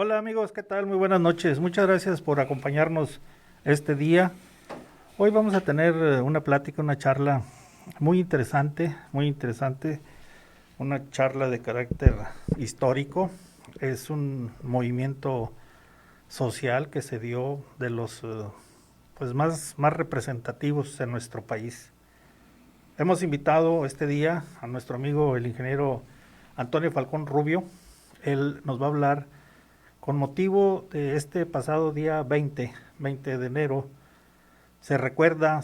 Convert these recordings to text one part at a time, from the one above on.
Hola amigos, ¿qué tal? Muy buenas noches. Muchas gracias por acompañarnos este día. Hoy vamos a tener una plática, una charla muy interesante, una charla de carácter histórico. Es un movimiento social que se dio de los pues más representativos en nuestro país. Hemos invitado este día a nuestro amigo el ingeniero Antonio Falcón Rubio. Él nos va a hablar con motivo de este pasado día 20 de enero. Se recuerda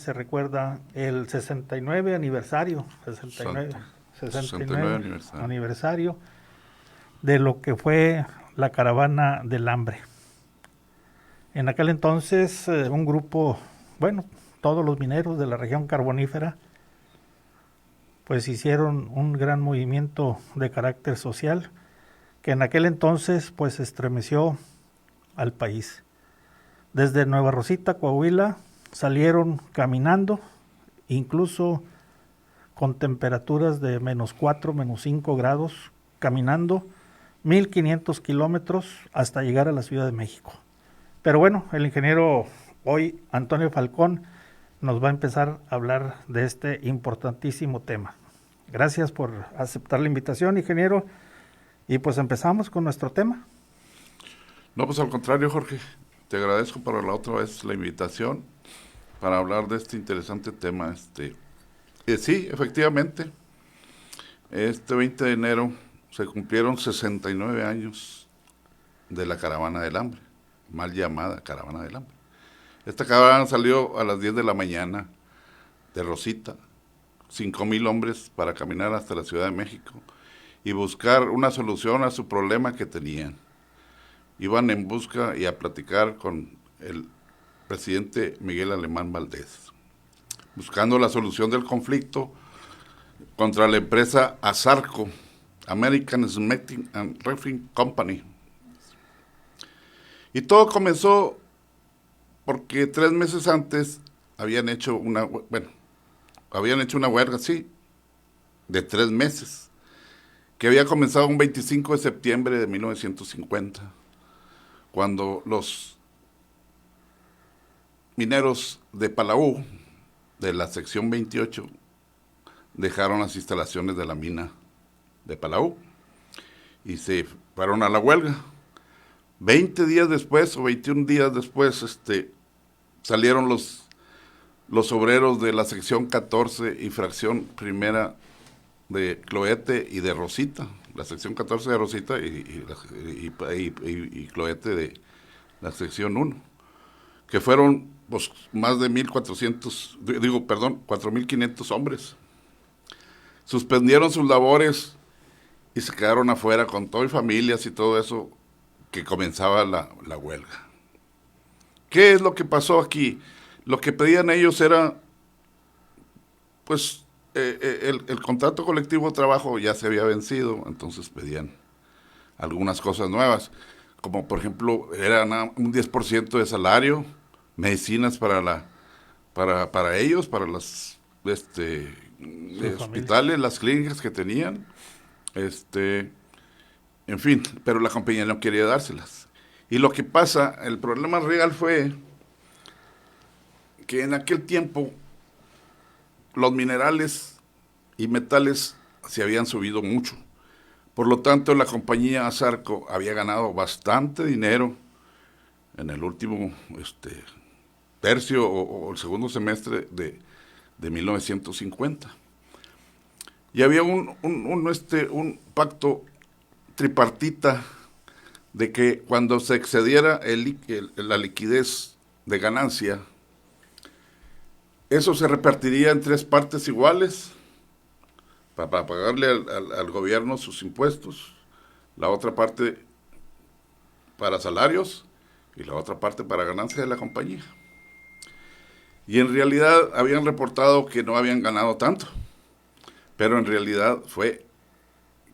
el 69 aniversario, 69, Santo. 69 69 aniversario. aniversario de lo que fue la caravana del hambre. En aquel entonces un grupo, bueno, todos los mineros de la región carbonífera, pues hicieron un gran movimiento de carácter social que en aquel entonces pues estremeció al país. Desde Nueva Rosita, Coahuila, salieron caminando, incluso con temperaturas de -4, -5 grados, caminando 1500 kilómetros hasta llegar a la Ciudad de México. Pero bueno, el ingeniero hoy, Antonio Falcón, nos va a empezar a hablar de este importantísimo tema. Gracias por aceptar la invitación, ingeniero, y pues empezamos con nuestro tema. No, pues al contrario, Jorge. Te agradezco para la otra vez la invitación para hablar de este interesante tema. Sí, efectivamente, este 20 de enero se cumplieron 69 años de la Caravana del Hambre, mal llamada Caravana del Hambre. Esta caravana salió a las 10 de la mañana de Rosita, 5,000 hombres para caminar hasta la Ciudad de México y buscar una solución a su problema que tenían. Iban en busca y a platicar con el presidente Miguel Alemán Valdés, buscando la solución del conflicto contra la empresa ASARCO, American Smelting and Refining Company. Y todo comenzó porque 3 meses antes habían hecho una huelga, sí, de 3 meses, que había comenzado un 25 de septiembre de 1950, cuando los mineros de Palau, de la sección 28, dejaron las instalaciones de la mina de Palau y se fueron a la huelga. 20 días después o 21 días después salieron los obreros de la sección 14 y fracción primera de Cloete y de Rosita, la sección 14 de Rosita y Cloete de la sección 1, que fueron pues, más de 4,500 hombres. Suspendieron sus labores y se quedaron afuera con todo y familias y todo eso que comenzaba la huelga. ¿Qué es lo que pasó aquí? Lo que pedían ellos era, pues, el contrato colectivo de trabajo ya se había vencido, entonces pedían algunas cosas nuevas, como por ejemplo, era un 10% de salario, medicinas para ellos, para las hospitales, las clínicas que tenían, en fin, pero la compañía no quería dárselas. Y lo que pasa, el problema real fue que en aquel tiempo los minerales y metales se habían subido mucho. Por lo tanto, la compañía ASARCO había ganado bastante dinero en el último tercio o el segundo semestre de 1950. Y había un pacto tripartita de que cuando se excediera la liquidez de ganancia, eso se repartiría en 3 partes iguales para pagarle al gobierno sus impuestos, la otra parte para salarios y la otra parte para ganancia de la compañía. Y en realidad habían reportado que no habían ganado tanto, pero en realidad fue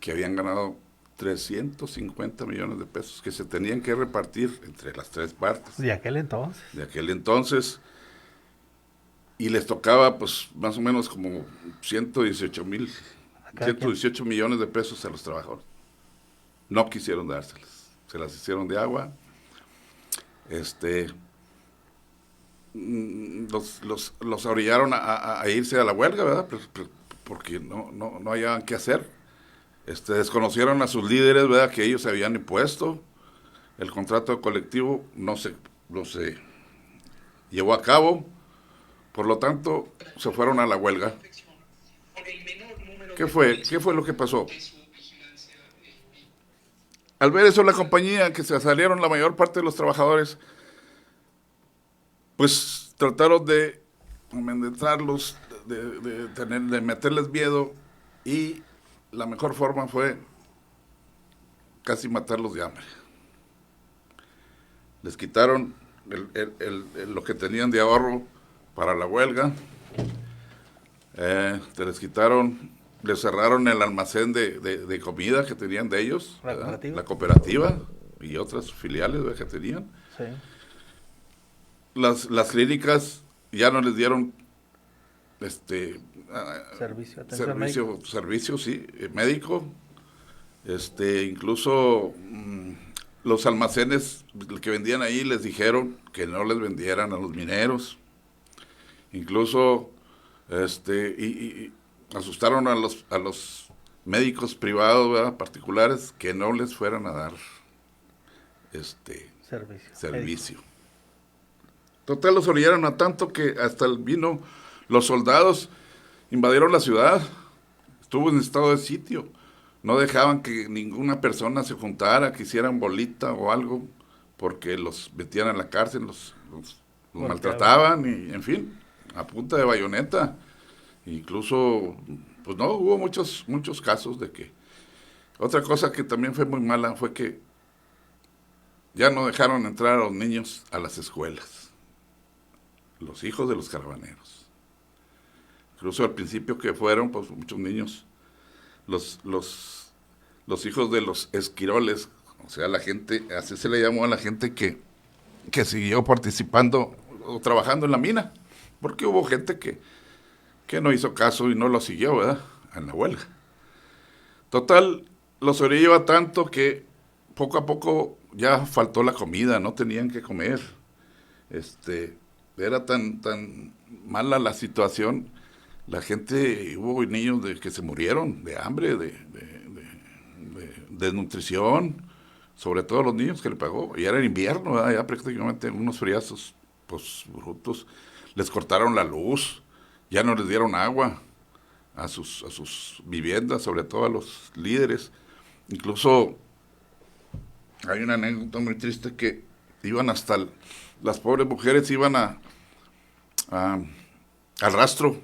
que habían ganado 350 millones de pesos que se tenían que repartir entre las 3 partes. De aquel entonces. De aquel entonces. Y les tocaba pues más o menos como 118 millones de pesos a los trabajadores. No quisieron dárselas. se las hicieron de agua. Los orillaron a irse a la huelga, ¿verdad? Porque no hallaban qué hacer. Desconocieron a sus líderes, ¿verdad? Que ellos se habían impuesto. El contrato colectivo no se llevó a cabo. Por lo tanto, se fueron a la huelga. ¿Qué fue lo que pasó? Al ver eso, la compañía, que se salieron la mayor parte de los trabajadores, pues trataron de amedrentarlos, de meterles miedo, y la mejor forma fue casi matarlos de hambre. Les quitaron lo que tenían de ahorro para la huelga, les cerraron el almacén de comida que tenían de ellos, la cooperativa y otras filiales, ¿verdad?, que tenían. Sí. Las clínicas ya no les dieron servicio, sí, médico. Incluso los almacenes que vendían ahí les dijeron que no les vendieran a los mineros. Incluso y asustaron a los médicos privados, ¿verdad?, particulares, que no les fueran a dar servicio. Total, los orillaron a tanto que hasta los soldados invadieron la ciudad. Estuvo en estado de sitio. No dejaban que ninguna persona se juntara, que hicieran bolita o algo, porque los metían en la cárcel, los maltrataban, y en fin, a punta de bayoneta. Incluso, pues no, hubo muchos casos de que... Otra cosa que también fue muy mala fue que ya no dejaron entrar a los niños a las escuelas, los hijos de los caravaneros. Incluso al principio que fueron, pues muchos niños, los hijos de los esquiroles, o sea, la gente, así se le llamó a la gente que siguió participando o trabajando en la mina, porque hubo gente que no hizo caso y no lo siguió, ¿verdad?, en la huelga. Total, los orilló a tanto que poco a poco ya faltó la comida, no tenían que comer. Era tan mala la situación, la gente, hubo niños que se murieron de hambre, de desnutrición, sobre todo los niños que le pagó, y era en invierno, ¿verdad?, ya prácticamente unos friazos, pues brutos. Les cortaron la luz, ya no les dieron agua a sus viviendas, sobre todo a los líderes. Incluso hay una anécdota muy triste que iban hasta las pobres mujeres iban al rastro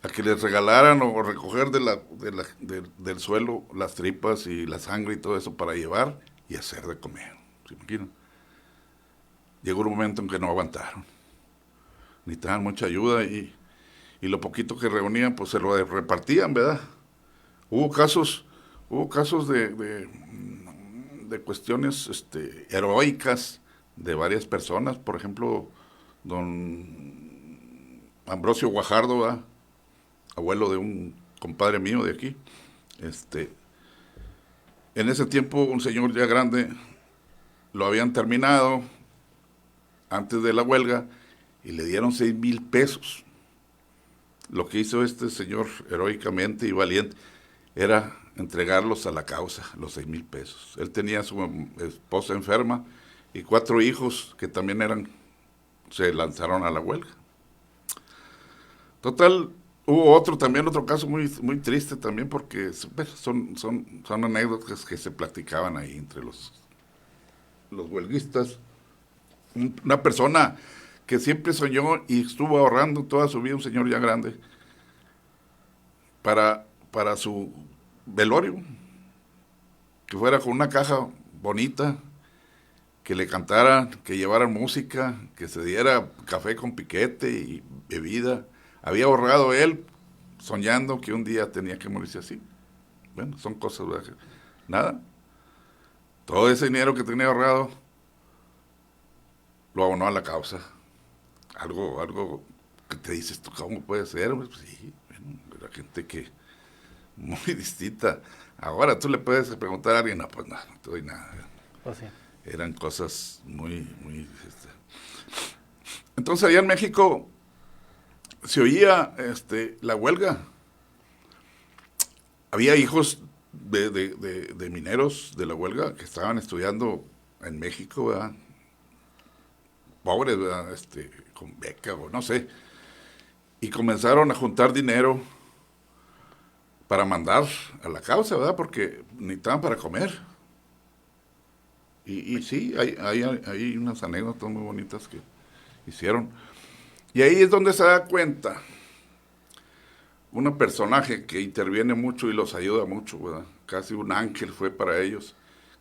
a que les regalaran o recoger del suelo las tripas y la sangre y todo eso para llevar y hacer de comer. ¿Se imaginan? Llegó un momento en que no aguantaron, necesitaban mucha ayuda, y lo poquito que reunían pues se lo repartían, ¿verdad? Hubo casos de cuestiones heroicas de varias personas. Por ejemplo, don Ambrosio Guajardo, ¿verdad?, abuelo de un compadre mío de aquí. En ese tiempo, un señor ya grande, lo habían terminado antes de la huelga y le dieron 6,000 pesos. Lo que hizo este señor heroicamente y valiente era entregarlos a la causa, los 6,000 pesos. Él tenía a su esposa enferma y 4 hijos que también se lanzaron a la huelga. Total, hubo otro caso muy, muy triste también, porque son anécdotas que se platicaban ahí entre los huelguistas. Una persona que siempre soñó y estuvo ahorrando toda su vida, un señor ya grande, para su velorio, que fuera con una caja bonita, que le cantaran, que llevaran música, que se diera café con piquete y bebida. Había ahorrado él, soñando que un día tenía que morirse así. Bueno, son cosas, ¿verdad? Nada. Todo ese dinero que tenía ahorrado lo abonó a la causa. Algo que te dices, ¿tú cómo puede ser? Pues sí, bueno, la gente que muy distinta. Ahora tú le puedes preguntar a alguien, no, pues no te doy nada. Pues sí. Eran cosas muy. Entonces allá en México se oía la huelga. Había hijos de mineros de la huelga que estaban estudiando en México, ¿verdad? Pobres, ¿verdad? Con beca o no sé. Y comenzaron a juntar dinero para mandar a la causa, ¿verdad? Porque necesitaban para comer. Y sí, hay unas anécdotas muy bonitas que hicieron. Y ahí es donde se da cuenta un personaje que interviene mucho y los ayuda mucho, ¿verdad? Casi un ángel fue para ellos,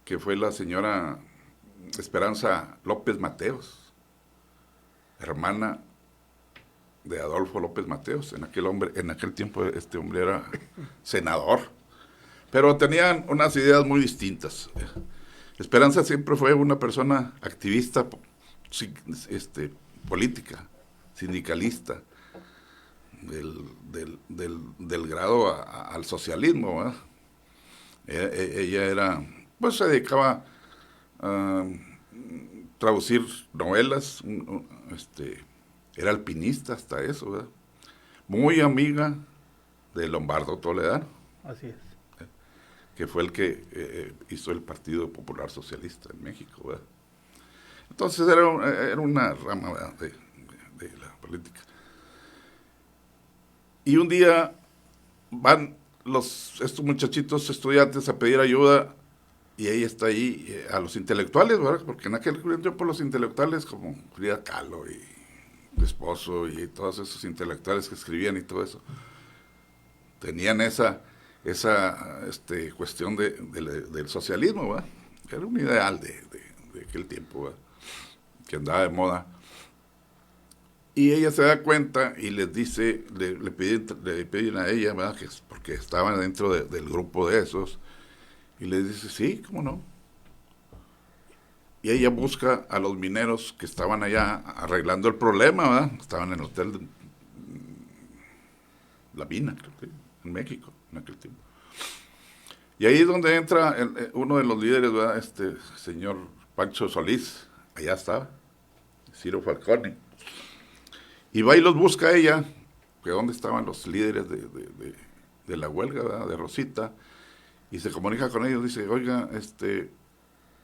que fue la señora Esperanza López Mateos, hermana de Adolfo López Mateos. En aquel tiempo este hombre era senador, pero tenían unas ideas muy distintas. Esperanza siempre fue una persona activista, política, sindicalista, del grado al socialismo, ¿verdad? Ella era, pues se dedicaba a traducir novelas, era alpinista hasta eso, ¿verdad? Muy amiga de Lombardo Toledano, Así es. que fue el que hizo el Partido Popular Socialista en México, ¿verdad? Entonces era una rama, ¿verdad? de la política. Y un día van estos muchachitos estudiantes a pedir ayuda y ella está ahí a los intelectuales, ¿verdad? Porque en aquel tiempo los intelectuales como Frida Kahlo y su esposo y todos esos intelectuales que escribían y todo eso, tenían esa cuestión del socialismo, ¿verdad? Era un ideal de aquel tiempo, ¿verdad? Que andaba de moda. Y ella se da cuenta y les dice, le piden a ella, ¿verdad? Que porque estaban dentro del grupo de esos, y les dice, sí, ¿cómo no? Y ella busca a los mineros que estaban allá arreglando el problema, ¿verdad? Estaban en el hotel de La Mina, creo que, en México, en aquel tiempo. Y ahí es donde entra uno de los líderes, ¿verdad? Señor Pancho Solís, allá estaba, Ciro Falcone. Y va y los busca ella, que dónde estaban los líderes de la huelga, ¿verdad? De Rosita, y se comunica con ellos, dice, oiga,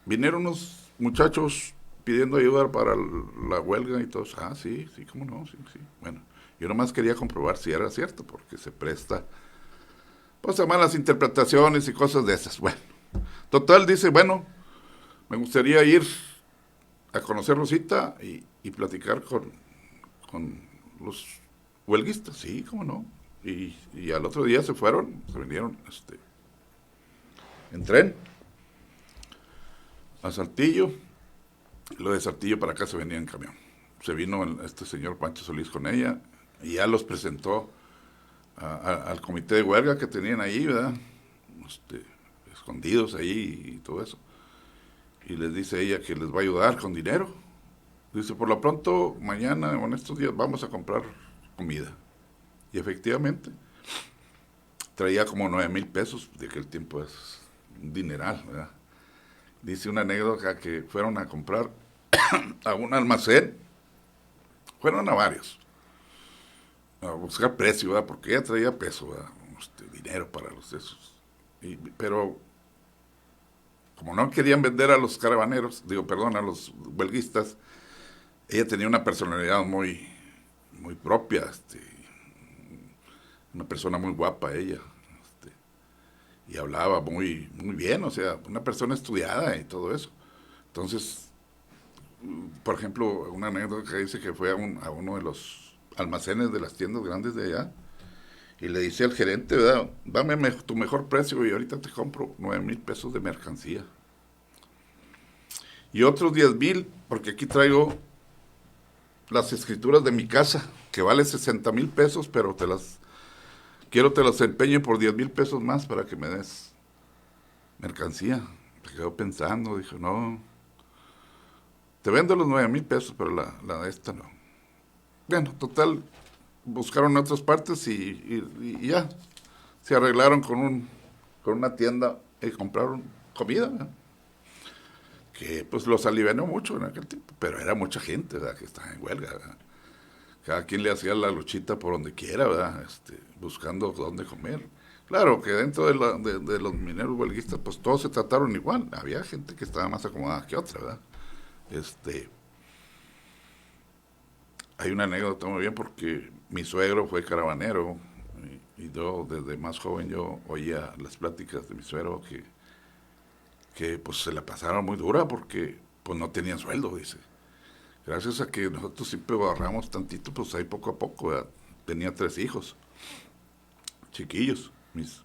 vinieron unos muchachos pidiendo ayuda para la huelga y todos, ah, sí, cómo no, sí. Bueno, yo nomás quería comprobar si era cierto, porque se presta, pues, a malas interpretaciones y cosas de esas. Bueno, total, dice, bueno, me gustaría ir a conocer Rosita y platicar con los huelguistas, sí, cómo no. Y al otro día se vinieron en tren a Saltillo. Lo de Saltillo para acá se venía en camión. Se vino este señor Pancho Solís con ella y ya los presentó al comité de huelga que tenían ahí, ¿verdad? Escondidos ahí y todo eso. Y les dice ella que les va a ayudar con dinero. Dice, por lo pronto, mañana o en estos días vamos a comprar comida. Y efectivamente, traía como 9,000 pesos, de aquel tiempo es un dineral, ¿verdad? Dice una anécdota que fueron a comprar a un almacén, fueron a varios, a buscar precio, ¿verdad? Porque ella traía peso, ¿verdad? Dinero para los esos. Pero como no querían vender a los caravaneros, a los huelguistas, ella tenía una personalidad muy propia, una persona muy guapa ella, y hablaba muy bien, o sea, una persona estudiada y todo eso. Entonces, por ejemplo, una anécdota que dice que fue a uno de los almacenes de las tiendas grandes de allá y le dice al gerente, ¿verdad? Dame tu mejor precio y ahorita te compro 9,000 pesos de mercancía. Y otros 10,000, porque aquí traigo las escrituras de mi casa, que vale 60,000 pesos, pero te las empeño por 10,000 pesos más para que me des mercancía. Se quedó pensando, dijo, no, te vendo los 9,000 pesos, pero la de esta no. Bueno, total, buscaron otras partes y ya, se arreglaron con una tienda y compraron comida, ¿no? que pues los alivianó mucho en aquel tiempo, pero era mucha gente, ¿verdad?, que estaba en huelga, ¿verdad? Cada quien le hacía la luchita por donde quiera, ¿verdad? Buscando dónde comer. Claro que dentro de los mineros huelguistas, pues todos se trataron igual. Había gente que estaba más acomodada que otra, ¿verdad? Hay una anécdota muy bien porque mi suegro fue caravanero y yo desde más joven yo oía las pláticas de mi suegro que pues se la pasaron muy dura porque pues no tenían sueldo, dice. Gracias a que nosotros siempre ahorramos tantito, pues ahí poco a poco, ¿verdad? Tenía 3 hijos, chiquillos, mis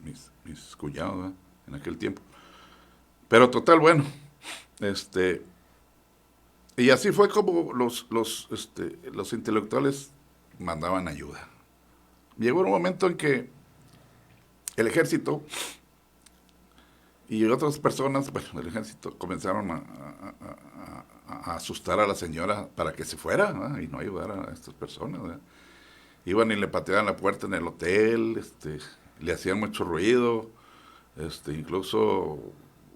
cuñados, ¿verdad?, en aquel tiempo. Pero total, bueno, y así fue como los intelectuales mandaban ayuda. Llegó un momento en que el ejército y otras personas, bueno, del ejército comenzaron a asustar a la señora para que se fuera, ¿verdad?, y no ayudara a estas personas, ¿verdad? Iban y le pateaban la puerta en el hotel, le hacían mucho ruido, incluso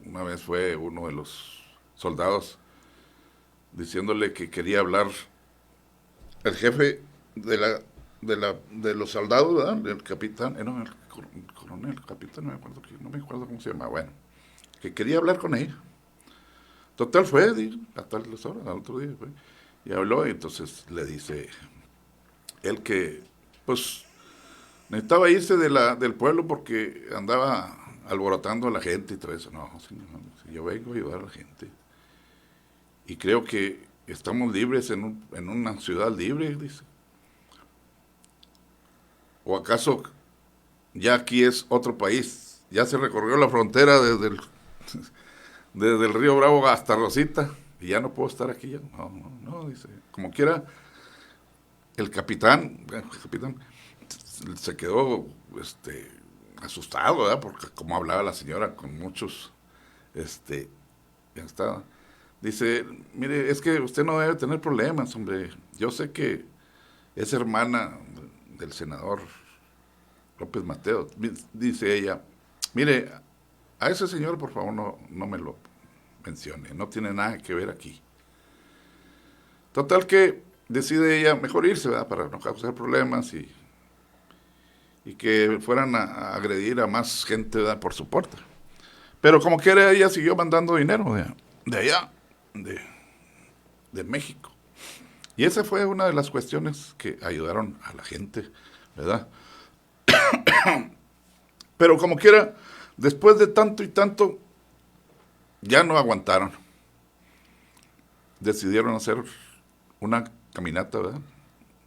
una vez fue uno de los soldados diciéndole que quería hablar el jefe de los soldados, ¿verdad?, el capitán, no, el coronel, el capitán, no me acuerdo cómo se llama, bueno, que quería hablar con ella. Total fue, a tales horas, al otro día fue, y habló, y entonces le dice él que, pues, necesitaba irse del pueblo porque andaba alborotando a la gente y todo eso. No, señor, si yo vengo a ayudar a la gente. Y creo que estamos libres en una ciudad libre, dice. ¿O acaso ya aquí es otro país? Ya se recorrió la frontera desde el río Bravo hasta Rosita y ya no puedo estar aquí. Ya. No, dice. Como quiera, el capitán se quedó asustado, ¿verdad?, porque como hablaba la señora con muchos, ya está. Dice, mire, es que usted no debe tener problemas, hombre. Yo sé que es hermana del senador López Mateo. Dice ella, mire, a ese señor por favor no me lo mencione, no tiene nada que ver aquí. Total que decide ella mejor irse, ¿verdad?, para no causar problemas y que fueran a agredir a más gente, ¿verdad?, por su puerta. Pero como quiera, ella siguió mandando dinero de allá, de México. Y esa fue una de las cuestiones que ayudaron a la gente, ¿verdad? Pero como quiera, después de tanto y tanto, ya no aguantaron. Decidieron hacer una caminata, ¿verdad?,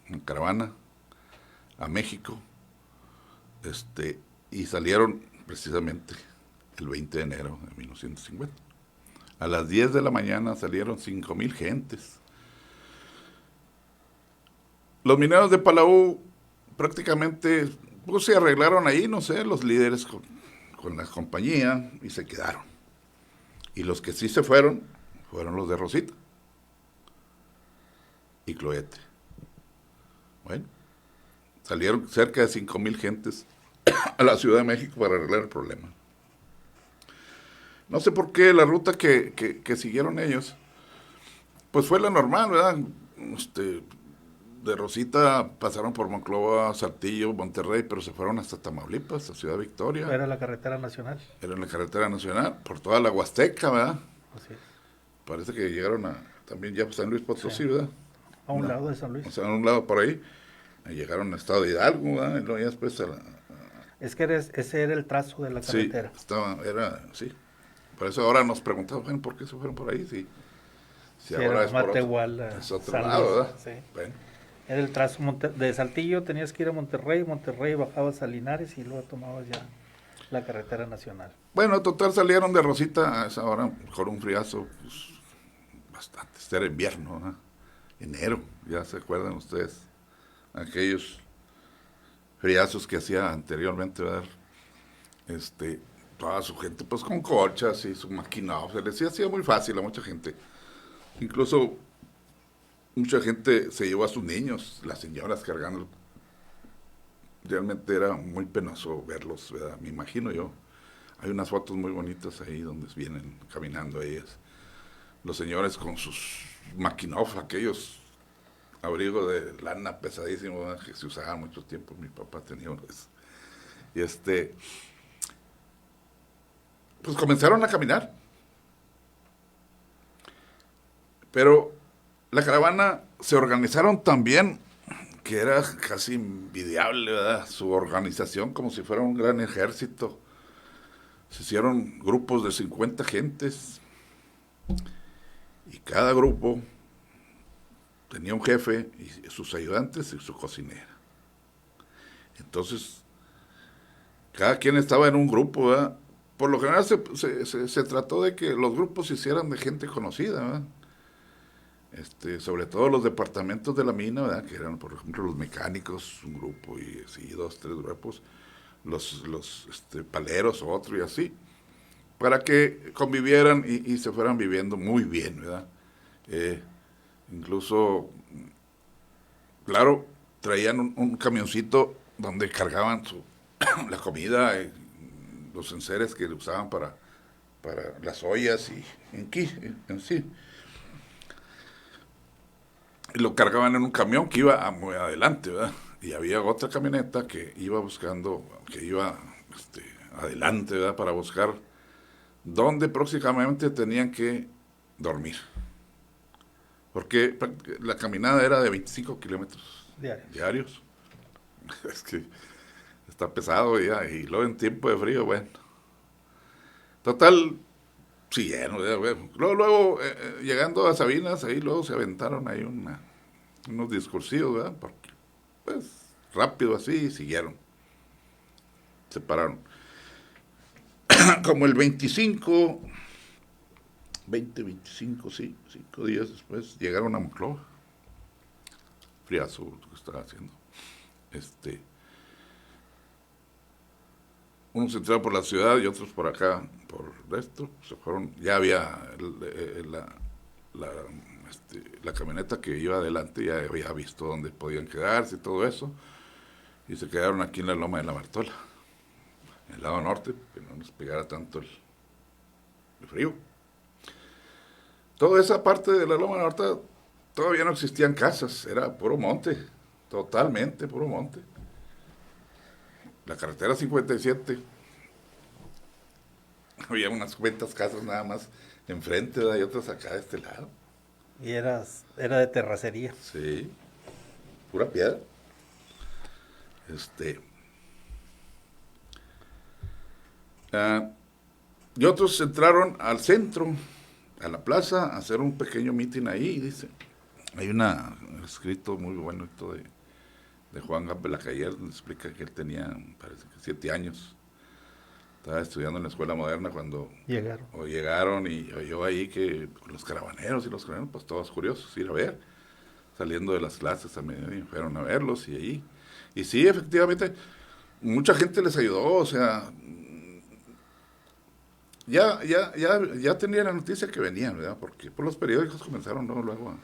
una caravana a México, y salieron precisamente el 20 de enero de 1950. A las 10 de la mañana salieron 5,000 gentes. Los mineros de Palau prácticamente pues, se arreglaron ahí, no sé, los líderes con la compañía y se quedaron. Y los que sí se fueron los de Rosita y Cloete. Bueno, salieron cerca de 5,000 gentes a la Ciudad de México para arreglar el problema. No sé por qué la ruta que siguieron ellos, pues fue la normal, ¿verdad? De Rosita pasaron por Monclova, Saltillo, Monterrey, pero se fueron hasta Tamaulipas, hasta Ciudad Victoria. Era la carretera nacional. Era la carretera nacional, por toda la Huasteca, ¿verdad? Así es. Parece que llegaron también ya a San Luis Potosí, Sí. ¿verdad? A un lado de San Luis. O sea, a un lado por ahí. Llegaron a Estado de Hidalgo, ¿verdad? Y luego ya después Es que ese era el trazo de la carretera. Sí. Por eso ahora nos preguntamos, bueno, ¿por qué se fueron por ahí? Si ahora es por otro lado, ¿verdad? Sí. Bueno. Era el trazo de Saltillo, tenías que ir a Monterrey, bajabas a Linares y luego tomabas ya la carretera nacional. Bueno, total salieron de Rosita a esa hora con un friazo, pues, bastante. Era invierno, ¿no? Enero, ya se acuerdan ustedes, aquellos friazos que hacía anteriormente, ¿verdad? Toda su gente, pues con colchas y su maquinado, se les hacía muy fácil a mucha gente. Incluso mucha gente se llevó a sus niños, las señoras cargando. Realmente era muy penoso verlos, ¿verdad? Me imagino yo. Hay unas fotos muy bonitas ahí donde vienen caminando ellas. los señores con sus maquinoff, aquellos abrigos de lana pesadísimos, ¿verdad? Que se usaban mucho tiempo. Mi papá tenía uno de esos. Y pues comenzaron a caminar. Pero la caravana se organizaron tan bien que era casi envidiable, ¿verdad? Su organización, como si fuera un gran ejército. Se hicieron grupos de 50 gentes y cada grupo tenía un jefe y sus ayudantes y su cocinera. Entonces, cada quien estaba en un grupo, ¿verdad? Por lo general se trató de que los grupos se hicieran de gente conocida, ¿verdad? Sobre todo los departamentos de la mina, ¿verdad? Que eran, por ejemplo, los mecánicos, un grupo, y así, 2, 3 grupos, los paleros, otro, y así, para que convivieran y se fueran viviendo muy bien, ¿verdad? Incluso, claro, traían un camioncito donde cargaban la comida, los enseres que usaban para las ollas y en sí. Y lo cargaban en un camión que iba muy adelante, ¿verdad? Y había otra camioneta que iba buscando, que iba adelante, ¿verdad? Para buscar dónde próximamente tenían que dormir. Porque la caminada era de 25 kilómetros diarios. Es que está pesado ya, y luego en tiempo de frío, bueno. Total, siguieron, bueno. Luego llegando a Sabinas, ahí luego se aventaron ahí unos discursivos, ¿verdad? Porque, pues, rápido así, siguieron. Se pararon. Como el 25, sí, 5 días después, llegaron a Monclova. Friazo, lo que estaba haciendo. Unos entraron por la ciudad y otros por acá, por esto. Se fueron, ya había la camioneta que iba adelante, ya había visto dónde podían quedarse y todo eso. Y se quedaron aquí en la Loma de la Bartola, en el lado norte, que no nos pegara tanto el frío. Toda esa parte de la Loma de la Bartola todavía no existían casas, era puro monte, totalmente puro monte. La carretera 57, había unas cuantas casas nada más enfrente, y otras acá de este lado. Y era de terracería. Sí, pura piedra. Y otros entraron al centro, a la plaza, a hacer un pequeño mitin ahí, dice. Hay un escrito muy bueno de Juan Gambelacayer, donde explica que él tenía, parece que 7 años. Estaba estudiando en la escuela moderna cuando llegaron y oyó ahí que los caravaneros, pues todos curiosos, ir a ver. Saliendo de las clases a mediodía, fueron a verlos y ahí. Y sí, efectivamente, mucha gente les ayudó, o sea, ya tenía la noticia que venían, ¿verdad? Porque por los periódicos comenzaron, ¿no? Luego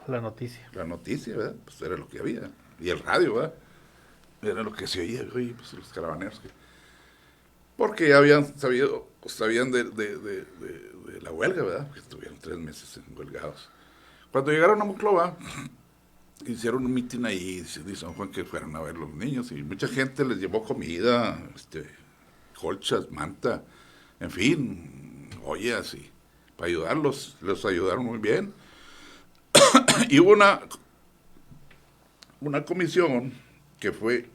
la noticia. La noticia, ¿verdad? Pues era lo que había. Y el radio, ¿verdad? Era lo que se oía, oye, pues los caravaneros. Porque ya sabían de la huelga, ¿verdad? Porque estuvieron 3 meses huelgados. Cuando llegaron a Monclova, hicieron un mitin ahí, dice San Juan, que fueron a ver los niños, y mucha gente les llevó comida, colchas, manta, en fin, ollas, y para ayudarlos, los ayudaron muy bien. Y hubo una comisión que fue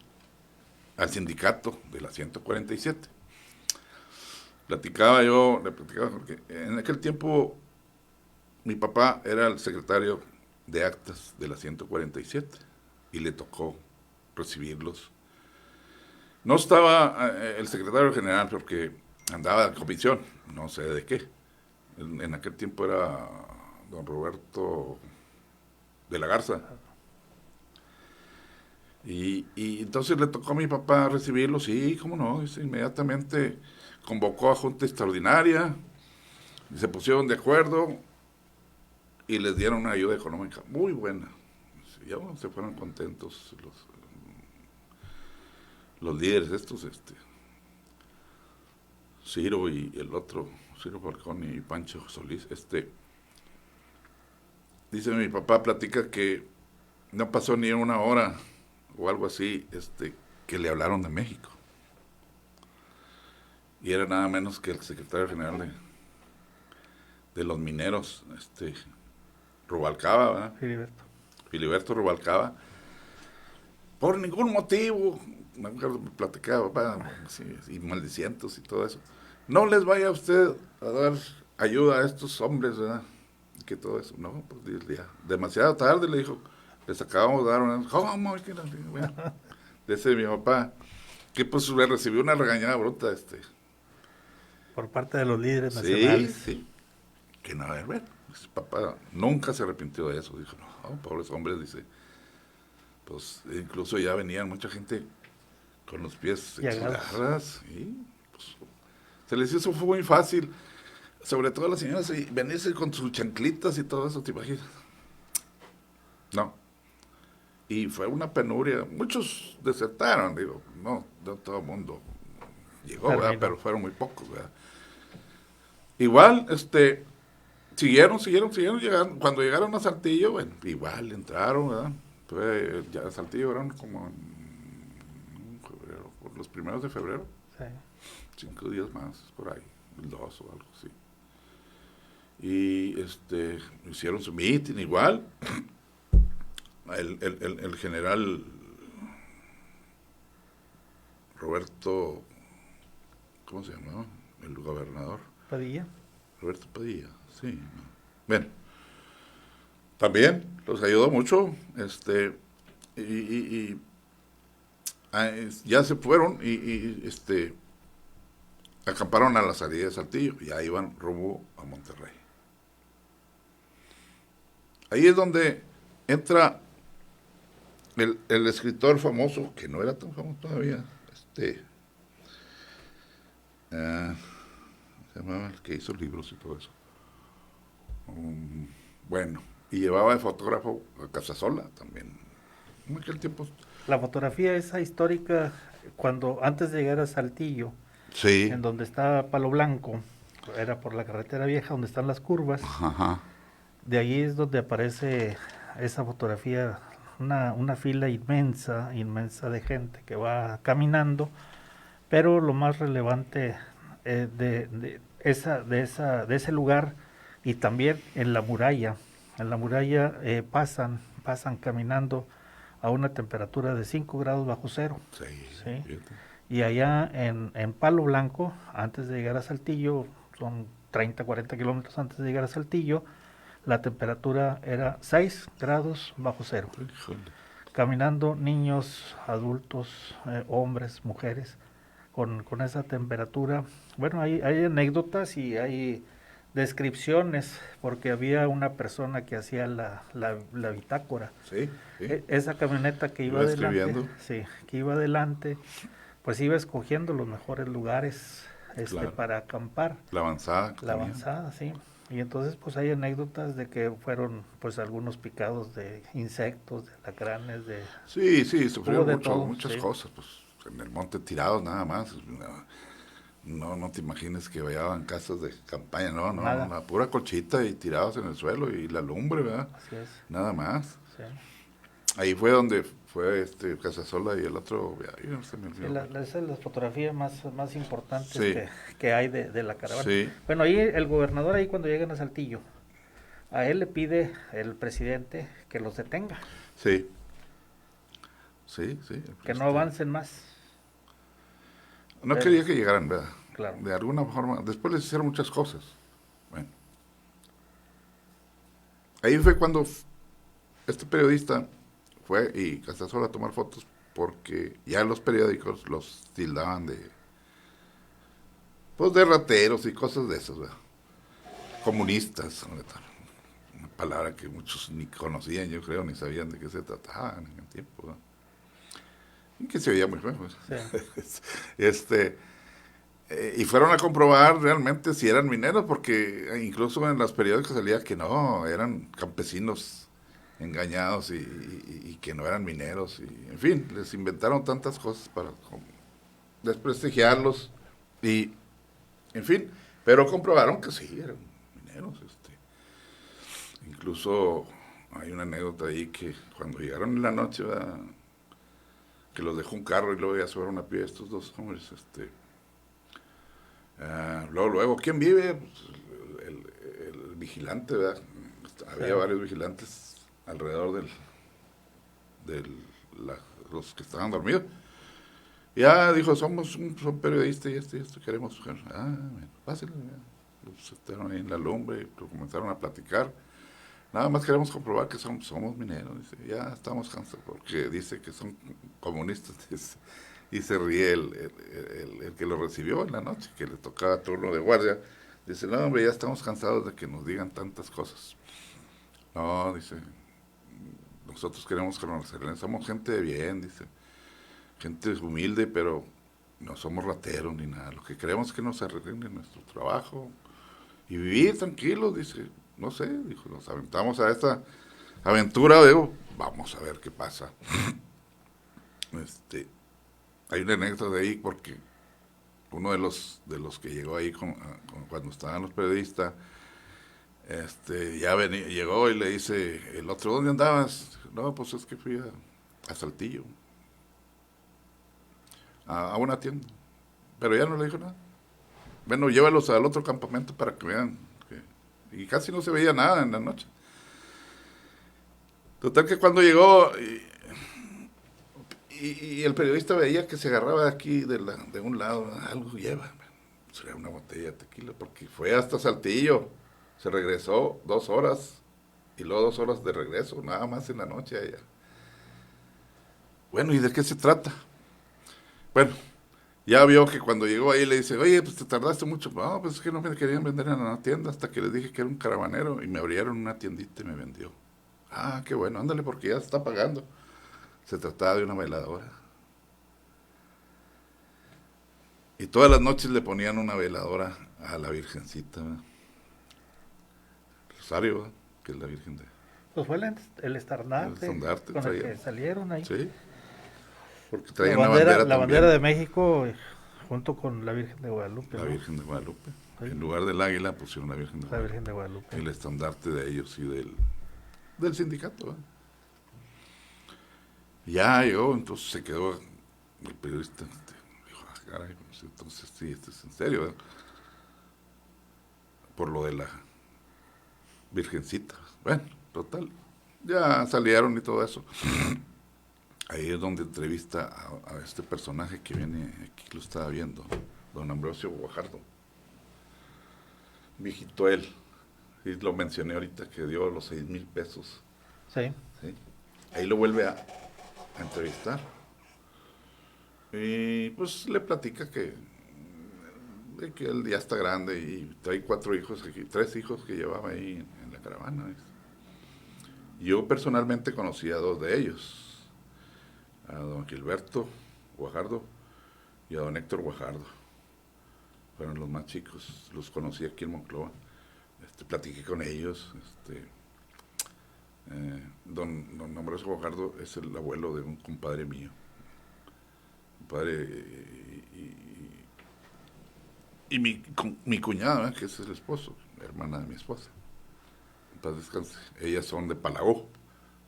al sindicato de la 147. Le platicaba porque en aquel tiempo mi papá era el secretario de actas de la 147 y le tocó recibirlos. No estaba el secretario general porque andaba de comisión, no sé de qué. En aquel tiempo era don Roberto de la Garza. Y entonces le tocó a mi papá recibirlos, sí, cómo no, dice, inmediatamente convocó a junta extraordinaria, y se pusieron de acuerdo y les dieron una ayuda económica muy buena. Ya se fueron contentos los líderes estos, Ciro y el otro, Ciro Falcón y Pancho Solís, dice mi papá, platica que no pasó ni una hora o algo así, que le hablaron de México. Y era nada menos que el secretario general de los mineros, Rubalcaba, ¿verdad? Filiberto. Filiberto Rubalcaba, por ningún motivo, me acuerdo, me platicaba, papá, sí, y maldicientos y todo eso. No les vaya a usted a dar ayuda a estos hombres, ¿verdad? Y que todo eso. No, pues ya, demasiado tarde, le dijo, les acabamos de dar una... ¿Cómo? Bueno, dice mi papá, que pues le recibió una regañada bruta, Por parte de los líderes Sí, nacionales. sí, que no, a ver, bueno, pues, papá nunca se arrepintió de eso, dijo, no, pobres hombres, dice, pues incluso ya venían mucha gente con los pies hechos garras, y pues se les hizo fue muy fácil, sobre todo a las señoras, y venirse con sus chanclitas y todo eso, ¿te imaginas? No. Y fue una penuria, muchos desertaron, digo, no todo el mundo llegó, ¿verdad? Pero fueron muy pocos, ¿verdad? Igual, siguieron llegando. Cuando llegaron a Saltillo, bueno, igual entraron, ¿verdad? Ya Saltillo eran como en febrero, por los primeros de febrero. Sí. 5 días más, por ahí, el 2 o algo así. Y hicieron su meeting igual. El general Roberto, ¿cómo se llamaba? El gobernador. Padilla. Roberto Padilla, sí. Bueno, también los ayudó mucho, ya se fueron y acamparon a la salida de Saltillo, y ya iban rumbo a Monterrey. Ahí es donde entra el escritor famoso, que no era tan famoso todavía, se llamaba el que hizo libros y todo eso. Bueno, y llevaba de fotógrafo a Casasola también. En aquel tiempo. La fotografía esa histórica, cuando antes de llegar a Saltillo, Sí. en donde está Palo Blanco, era por la carretera vieja donde están las curvas. Ajá. De ahí es donde aparece esa fotografía, una fila inmensa de gente que va caminando, pero lo más relevante de ese lugar, y también en la muralla pasan caminando a una temperatura de 5 grados bajo cero. Sí. Y allá en Palo Blanco, antes de llegar a Saltillo, son 30, 40 kilómetros antes de llegar a Saltillo, la temperatura era 6 grados bajo cero. Híjole. Caminando niños, adultos, hombres, mujeres, con esa temperatura. Bueno, hay anécdotas y hay descripciones, porque había una persona que hacía la bitácora. Sí. Esa camioneta que iba adelante, pues iba escogiendo los mejores lugares claro, para acampar. La avanzada. La avanzada, sí. Y entonces pues hay anécdotas de que fueron pues algunos picados de insectos, de alacranes, de... Sí, sufrieron muchas sí. cosas, pues en el monte tirados nada más. No te imagines que vayan casas de campaña, no, la pura colchita y tirados en el suelo y la lumbre, ¿verdad? Así es. Nada más. Sí. Ahí fue donde fue Casasola y el otro, no se me olvidó. Esa es la fotografía más importante sí. que hay de la caravana. Sí. Bueno, ahí el gobernador, ahí cuando llegan a Saltillo, a él le pide el presidente que los detenga. Sí. Que no avancen más. No quería que llegaran, ¿verdad? Claro. De alguna forma. Después les hicieron muchas cosas. Bueno. Ahí fue cuando este periodista fue y Casasola a tomar fotos, porque ya los periódicos los tildaban de rateros y cosas de esas, ¿verdad? Comunistas, una palabra que muchos ni conocían, yo creo, ni sabían de qué se trataba en el tiempo, ¿verdad? Y que se oía muy feo. Sí. Y fueron a comprobar realmente si eran mineros, porque incluso en los periódicos salía que no, eran campesinos engañados y que no eran mineros, y en fin, les inventaron tantas cosas para desprestigiarlos, y en fin, pero comprobaron que sí, eran mineros. Incluso hay una anécdota ahí que cuando llegaron en la noche, ¿verdad? Que los dejó un carro y luego ya se fueron a pie estos dos hombres, luego, ¿quién vive? Pues, el vigilante, ¿verdad? Había varios vigilantes alrededor del los que estaban dormidos. Ya dijo, son periodistas y esto, queremos. Bueno, pásenle. Pues estaban ahí en la lumbre y comenzaron a platicar. Nada más queremos comprobar que somos mineros. Dice, ya estamos cansados porque dice que son comunistas. Dice, y se ríe el que lo recibió en la noche, que le tocaba turno de guardia. Dice, no, hombre, ya estamos cansados de que nos digan tantas cosas. No, dice, nosotros queremos conocer, somos gente de bien, dice, gente humilde, pero no somos rateros ni nada. Lo que queremos es que nos arreglen nuestro trabajo y vivir tranquilos, dice. No sé, dijo, nos aventamos a esta aventura, digo, vamos a ver qué pasa. Hay una anécdota de ahí porque uno de los que llegó ahí cuando estaban los periodistas, llegó y le dice el otro, ¿dónde andabas? No, pues es que fui a Saltillo, a una tienda, pero ya no le dijo nada. Bueno, llévalos al otro campamento para que vean. Y casi no se veía nada en la noche. Total que cuando llegó y el periodista veía que se agarraba de aquí, de un lado, algo lleva. Sería una botella de tequila, porque fue hasta Saltillo. Se regresó 2 horas y luego 2 horas de regreso, nada más en la noche allá. Bueno, ¿y de qué se trata? Bueno, ya vio que cuando llegó ahí le dice, oye, pues te tardaste mucho. No, pues es que no me querían vender en la tienda hasta que les dije que era un caravanero y me abrieron una tiendita y me vendió. Ah, qué bueno, ándale porque ya se está pagando. Se trataba de una veladora. Y todas las noches le ponían una veladora a la Virgencita, ¿verdad? Rosario, ¿verdad? Que es la Virgen de... Pues fue el estandarte con el que salieron ahí. Sí, porque traía una bandera la también. bandera de México junto con la Virgen de Guadalupe. La ¿no? Virgen de Guadalupe. Sí. En lugar del águila pusieron la Virgen de La Guadalupe. Virgen de Guadalupe. El estandarte de ellos y del sindicato, ¿verdad? Ya llegó, entonces se quedó el periodista. Dijo, caray, pues, entonces sí, esto es en serio, ¿verdad? Por lo de la Virgencita. Bueno, total. Ya salieron y todo eso. Ahí es donde entrevista a este personaje que viene, aquí lo estaba viendo, don Ambrosio Guajardo. Viejito él. Y lo mencioné ahorita que dio los 6,000 pesos. Sí. ¿Sí? Ahí lo vuelve a entrevistar. Y pues le platica que él ya está grande y trae 4 hijos, 3 hijos que llevaba ahí en la caravana. Yo personalmente conocí a 2 de ellos, a don Gilberto Guajardo y a don Héctor Guajardo. Fueron los más chicos, los conocí aquí en Monclova. Platiqué con ellos. Don Ambrosio Guajardo es el abuelo de un compadre mío. Compadre y mi cuñada, que es el esposo, hermana de mi esposa. En paz descanse. Ellas son de Palagó.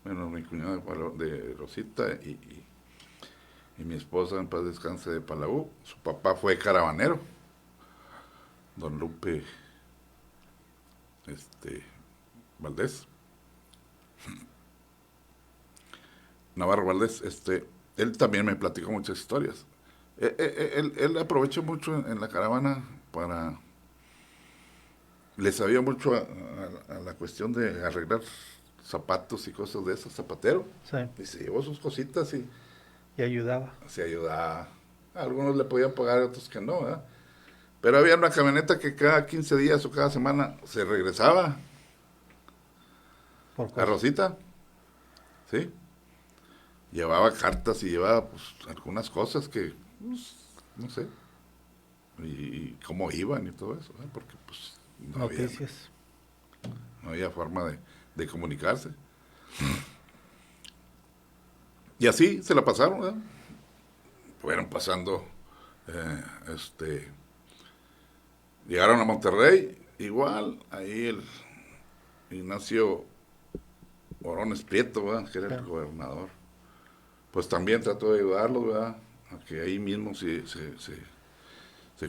Bueno, mi cuñada de Rosita y mi esposa, en paz descanse, de Palagó. Su papá fue caravanero, don Lupe Valdés. Navarro Valdés, él también me platicó muchas historias. Él aprovechó mucho en la caravana para... Le sabía mucho a la cuestión de arreglar zapatos y cosas de esos, zapatero. Sí. Y se llevó sus cositas y ayudaba. Se ayudaba. A algunos le podían pagar, a otros que no, ¿verdad? Pero había una camioneta que cada 15 días o cada semana se regresaba. ¿Por a Rosita, ¿sí? Llevaba cartas y llevaba pues algunas cosas que, pues, no sé, y cómo iban y todo eso, ¿eh? Porque pues noticias. No había forma de comunicarse. Y así se la pasaron, ¿verdad? Fueron pasando, llegaron a Monterrey, igual, ahí el Ignacio Orones Prieto, ¿verdad? Que era el Sí. gobernador. Pues también trató de ayudarlos, ¿verdad? A que ahí mismo se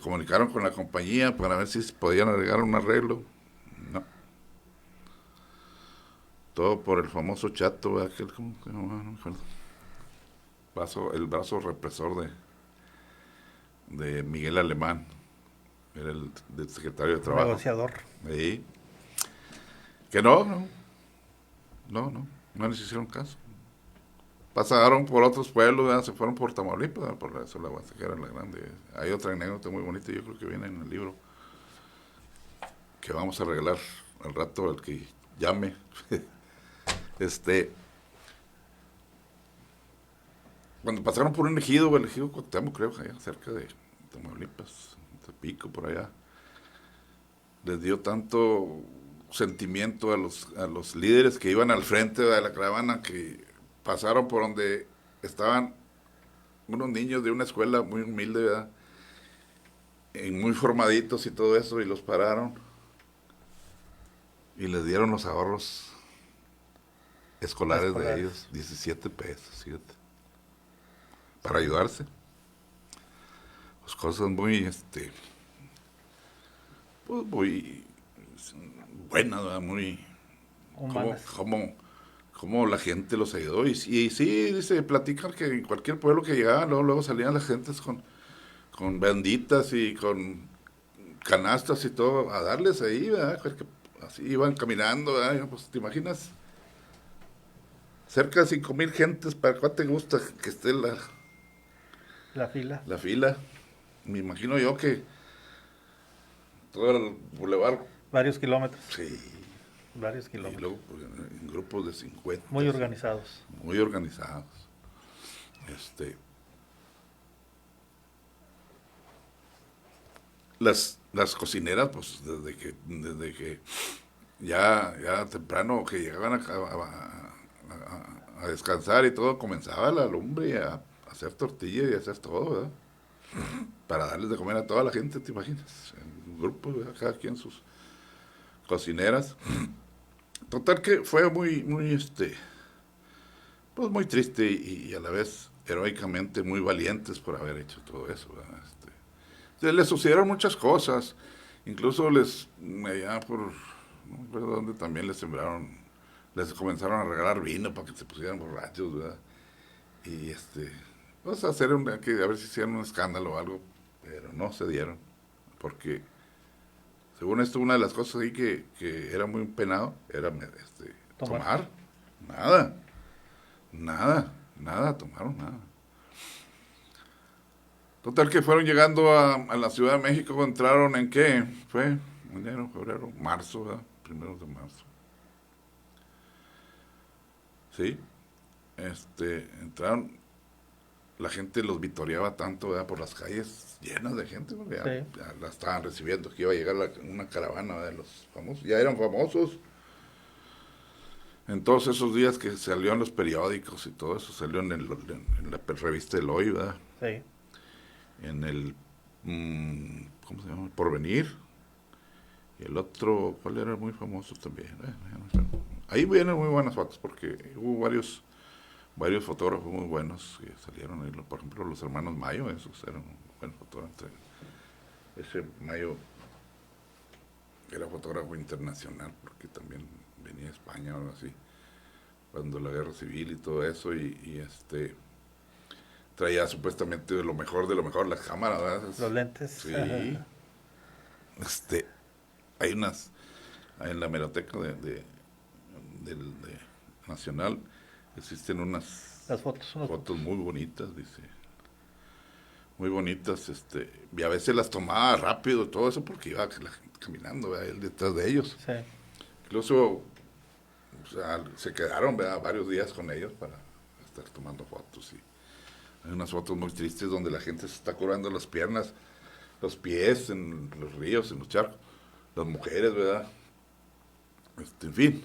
comunicaron con la compañía para ver si podían agregar un arreglo. No. Todo por el famoso Chato, ¿verdad? ¿Cómo se llamaba? No me acuerdo. El brazo represor de Miguel Alemán. Era el del secretario de Trabajo. Negociador. Ahí. Que no les hicieron caso. Pasaron por otros pueblos, ¿verdad? Se fueron por Tamaulipas, ¿verdad? Por eso la Guasajera la Grande. Hay otra anécdota muy bonita, yo creo que viene en el libro, que vamos a regalar al rato al que llame. este, Cuando pasaron por un ejido, el ejido Cuauhtémoc, creo, allá cerca de Tamaulipas, Tepico, por allá, les dio tanto sentimiento a los líderes que iban al frente de la caravana que pasaron por donde estaban unos niños de una escuela muy humilde, ¿verdad? Muy formaditos y todo eso, y los pararon y les dieron los ahorros escolares de Escolares. ellos, 17 pesos, fíjate, para ayudarse. Pues cosas muy, pues muy buenas, ¿verdad? Muy, como, Humanas. como, como la gente los ayudó. Y sí, dice, platican que en cualquier pueblo que llegaban, luego salían las gentes con banditas y con canastas y todo, a darles ahí, ¿verdad? Porque así iban caminando, ¿verdad? Pues te imaginas, cerca de 5,000 gentes, ¿para cuál te gusta que esté La fila. la fila? Me imagino yo que todo el bulevar, Varios kilómetros. sí, Varios y kilómetros. luego pues, en grupos de 50, Muy sí, organizados. muy organizados. Este, las cocineras, pues desde que ya temprano que llegaban a descansar y todo, comenzaba la lumbre y a hacer tortillas y a hacer todo, ¿verdad? Para darles de comer a toda la gente, ¿te imaginas? En grupos, ¿verdad? Cada quien sus cocineras. Total que fue pues muy triste y a la vez heroicamente muy valientes por haber hecho todo eso, ¿verdad? Les sucedieron muchas cosas, incluso allá no me acuerdo dónde también les comenzaron a regalar vino para que se pusieran borrachos, ¿verdad? Y pues a ver si hicieron un escándalo o algo, pero no se dieron, porque según esto una de las cosas ahí que era muy penado era Tomar. tomar, nada, nada, tomaron nada. Total que fueron llegando a la Ciudad de México, entraron en qué, fue enero, febrero, marzo, ¿verdad? Primeros de marzo. Sí, entraron, la gente los vitoreaba tanto, ¿verdad? Por las calles llenas de gente, porque Sí. ya la estaban recibiendo, que iba a llegar una caravana, ¿verdad? De los famosos, ya eran famosos. En todos esos días que salió en los periódicos y todo eso, salió en la revista El Hoy, ¿verdad? Sí. En el, ¿cómo se llama? Porvenir. Y el otro, ¿cuál era muy famoso también? Ya no sé. Ahí vienen muy buenas fotos porque hubo varios fotógrafos muy buenos que salieron ahí. Por ejemplo, los hermanos Mayo, esos eran buenos fotógrafos. Ese Mayo era fotógrafo internacional porque también venía a España o algo así, cuando la guerra civil y todo eso. Traía supuestamente de lo mejor las cámaras, ¿verdad? Los lentes. Sí. Este, hay unas en la hemeroteca de Nacional existen unas Las fotos. Unas fotos fotos. muy bonitas, dice, muy bonitas, y a veces las tomaba rápido todo eso porque iba la gente caminando, ¿verdad? Él detrás de ellos. Sí. Incluso, o sea, se quedaron, ¿verdad? Varios días con ellos para estar tomando fotos. Y hay unas fotos muy tristes donde la gente se está curando las piernas, los pies en los ríos, en los charcos, las mujeres, ¿verdad? En fin.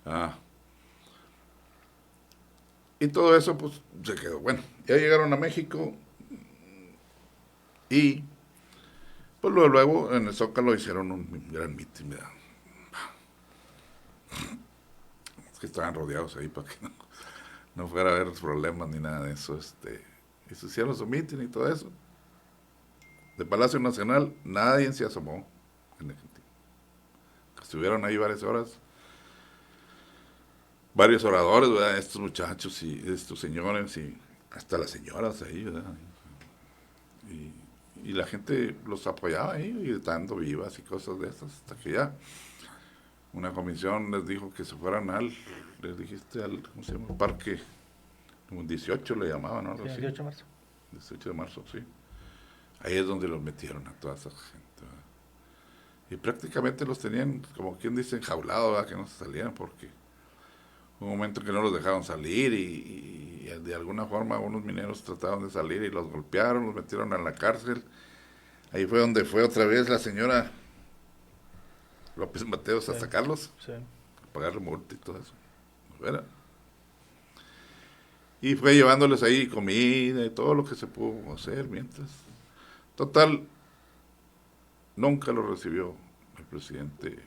Ah, y todo eso, pues, se quedó. Bueno, ya llegaron a México y, pues, luego en el Zócalo hicieron un gran mitin, ¿verdad? que estaban rodeados ahí para que no fuera a haber problemas ni nada de eso. Y se hicieron su meeting y todo eso. De Palacio Nacional nadie se asomó en Argentina. Estuvieron ahí varias horas, varios oradores, ¿verdad? Estos muchachos y estos señores y hasta las señoras ahí, ¿verdad? Y la gente los apoyaba ahí, gritando vivas y cosas de esas, hasta que ya una comisión les dijo que se fueran les dijiste ¿cómo se llama? Parque, como 18 le llamaban, ¿no? Sí, 18 de marzo. 18 de marzo, sí. Ahí es donde los metieron a toda esa gente, ¿verdad? Y prácticamente los tenían, como quien dice, enjaulados, ¿verdad? Que no se salían, porque hubo un momento que no los dejaron salir y de alguna forma unos mineros trataron de salir y los golpearon, los metieron a la cárcel. Ahí fue donde fue otra vez la señora López Mateos a sacarlos, a pagar multa y todo eso. ¿Verdad? Y fue llevándoles ahí comida y todo lo que se pudo hacer mientras. Total, nunca lo recibió el presidente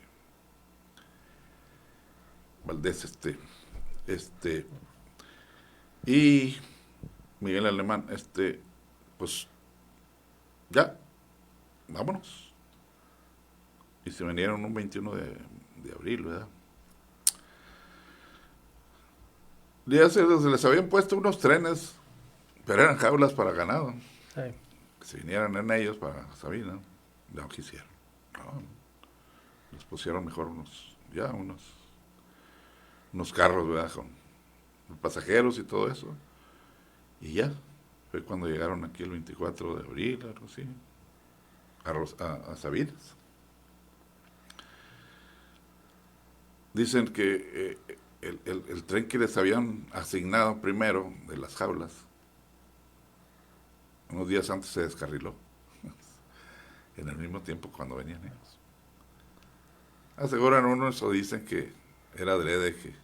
Valdés, y Miguel Alemán, pues ya, vámonos. Y se vinieron un 21 de abril, ¿verdad? Ya se les habían puesto unos trenes, pero eran jaulas para ganado. Sí. Que se vinieran en ellos para Sabina. No quisieron. No. Les pusieron mejor unos carros, ¿verdad? Con pasajeros y todo eso. Y ya. Fue cuando llegaron aquí el 24 de abril, algo así. A Sabinas. Dicen que el tren que les habían asignado primero de las jaulas, unos días antes se descarriló, en el mismo tiempo cuando venían ellos. Aseguran unos o dicen que era adrede que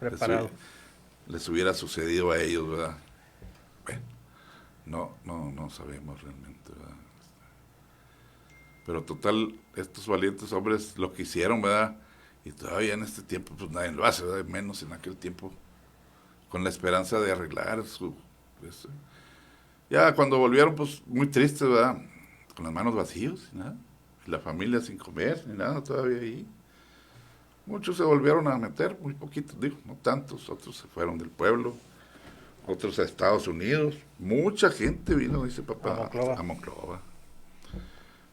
preparado les hubiera sucedido a ellos, ¿verdad? Bueno, no sabemos realmente, ¿verdad? Pero total, estos valientes hombres lo que hicieron, ¿verdad? Y todavía en este tiempo, pues nadie lo hace, ¿verdad? Menos en aquel tiempo, con la esperanza de arreglar ya cuando volvieron, pues muy tristes, ¿verdad? Con las manos vacías, y nada. Y la familia sin comer, ni nada, todavía ahí. Muchos se volvieron a meter, muy poquitos, digo, no tantos. Otros se fueron del pueblo, otros a Estados Unidos. Mucha gente vino, dice papá, a Monclova.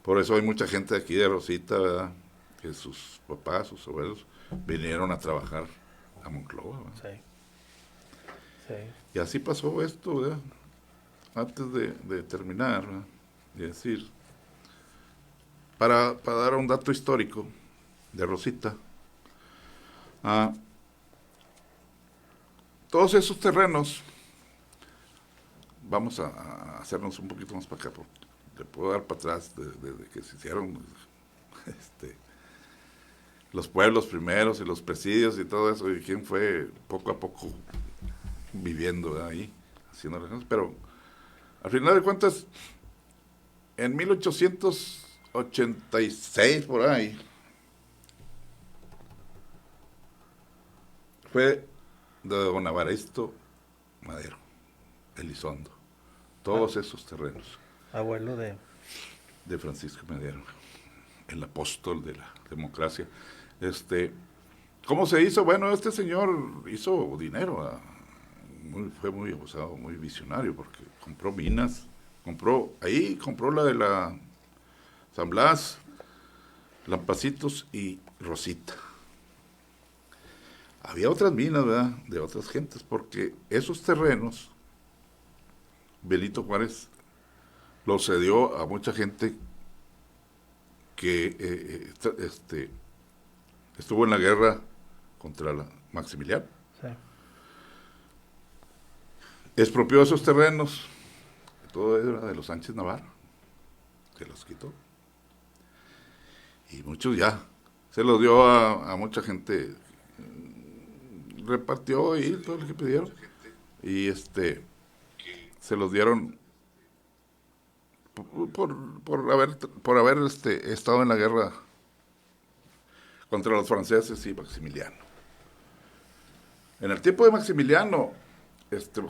Por eso hay mucha gente aquí de Rosita, ¿verdad? Que sus papás, sus abuelos, vinieron a trabajar a Monclova. Sí. Sí. Y así pasó esto, ¿verdad? Antes de terminar, ¿verdad? Y decir, para dar un dato histórico de Rosita, todos esos terrenos, vamos a hacernos un poquito más para acá, porque le puedo dar para atrás desde que se hicieron los pueblos primeros y los presidios y todo eso, y quién fue poco a poco viviendo ahí, haciendo las cosas. Pero al final de cuentas, en 1886 por ahí, fue de don Evaristo Madero, Elizondo, todos esos terrenos. Abuelo de Francisco Madero, el apóstol de la democracia. ¿Cómo se hizo? Bueno, este señor hizo dinero, fue muy abusado, muy visionario, porque compró minas, compró la de la San Blas, Lampacitos y Rosita. Había otras minas, ¿verdad?, de otras gentes, porque esos terrenos, Benito Juárez los cedió a mucha gente que estuvo en la guerra contra Maximiliano. Sí. Expropió esos terrenos, todo era de los Sánchez Navarro, se los quitó. Y muchos ya, se los dio a mucha gente, repartió ahí todo lo que pidieron. Y se los dieron por haber estado en la guerra contra los franceses y Maximiliano. En el tiempo de Maximiliano,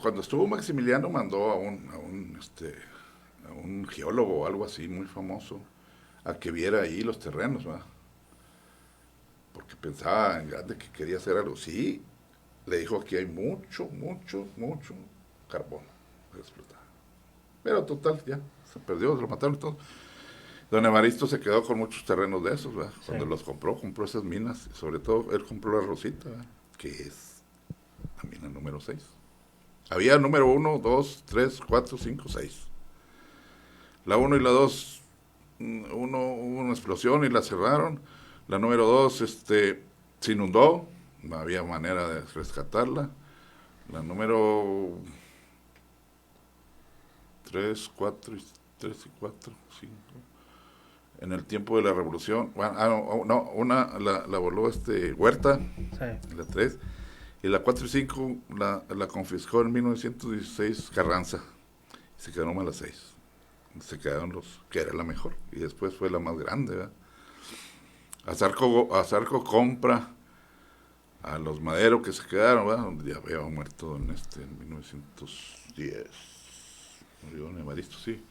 cuando estuvo Maximiliano mandó a un geólogo o algo así muy famoso a que viera ahí los terrenos, ¿verdad? Porque pensaba en grande que quería hacer algo. Sí, le dijo aquí hay mucho, mucho, mucho carbón para explotar. Pero total, ya, se perdió, lo mataron todo. Don Evaristo se quedó con muchos terrenos de esos, ¿verdad? Cuando Sí. los compró esas minas. Sobre todo, él compró la Rosita, ¿verdad? Que es la mina número 6. Había número 1, 2, 3, 4, 5, 6. La uno y la 2, hubo una explosión y la cerraron. La número 2 se inundó, no había manera de rescatarla. La número 3, 4, 3 y 4, 5. En el tiempo de la revolución, bueno, no, una la voló Huerta, Sí. la 3, y la 4 y 5 la confiscó en 1916 Carranza. Se quedaron más las 6. Se quedaron los que era la mejor y después fue la más grande, ¿verdad? Azarco compra a los Madero que se quedaron, ¿verdad? Donde ya había muerto en 1910, murió en Evaristo, sí.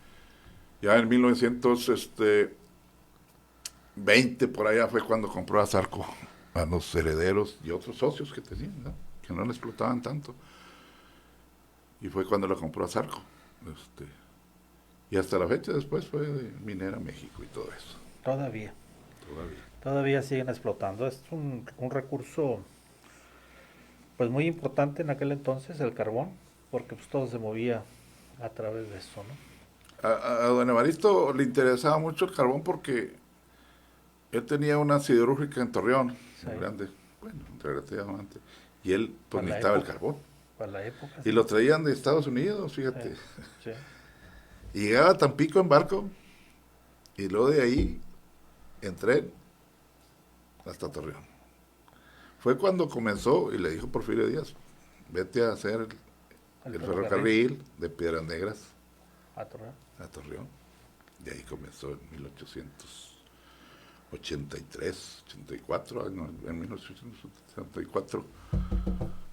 Ya en 1920 por allá fue cuando compró a Azarco a los herederos y otros socios que tenían, ¿verdad? Que no le explotaban tanto, y fue cuando lo compró a Azarco, y hasta la fecha después fue de Minera México y todo eso. Todavía. Todavía. Todavía siguen explotando. Es un recurso pues muy importante en aquel entonces, el carbón, porque pues todo se movía a través de eso, ¿no? A don Evaristo le interesaba mucho el carbón porque él tenía una siderúrgica en Torreón, Sí. muy grande, bueno, relativamente, y él pues Para la necesitaba el época. carbón. Para la época, Y sí. lo traían de Estados Unidos, Sí. fíjate. Sí. Y llegaba a Tampico en barco, y luego de ahí en tren hasta Torreón. Fue cuando comenzó y le dijo Porfirio Díaz, vete a hacer El el ferrocarril ferrocarril de Piedras Negras a Torreón. a Torreón. Y ahí comenzó en 1883, 84, no, en 1874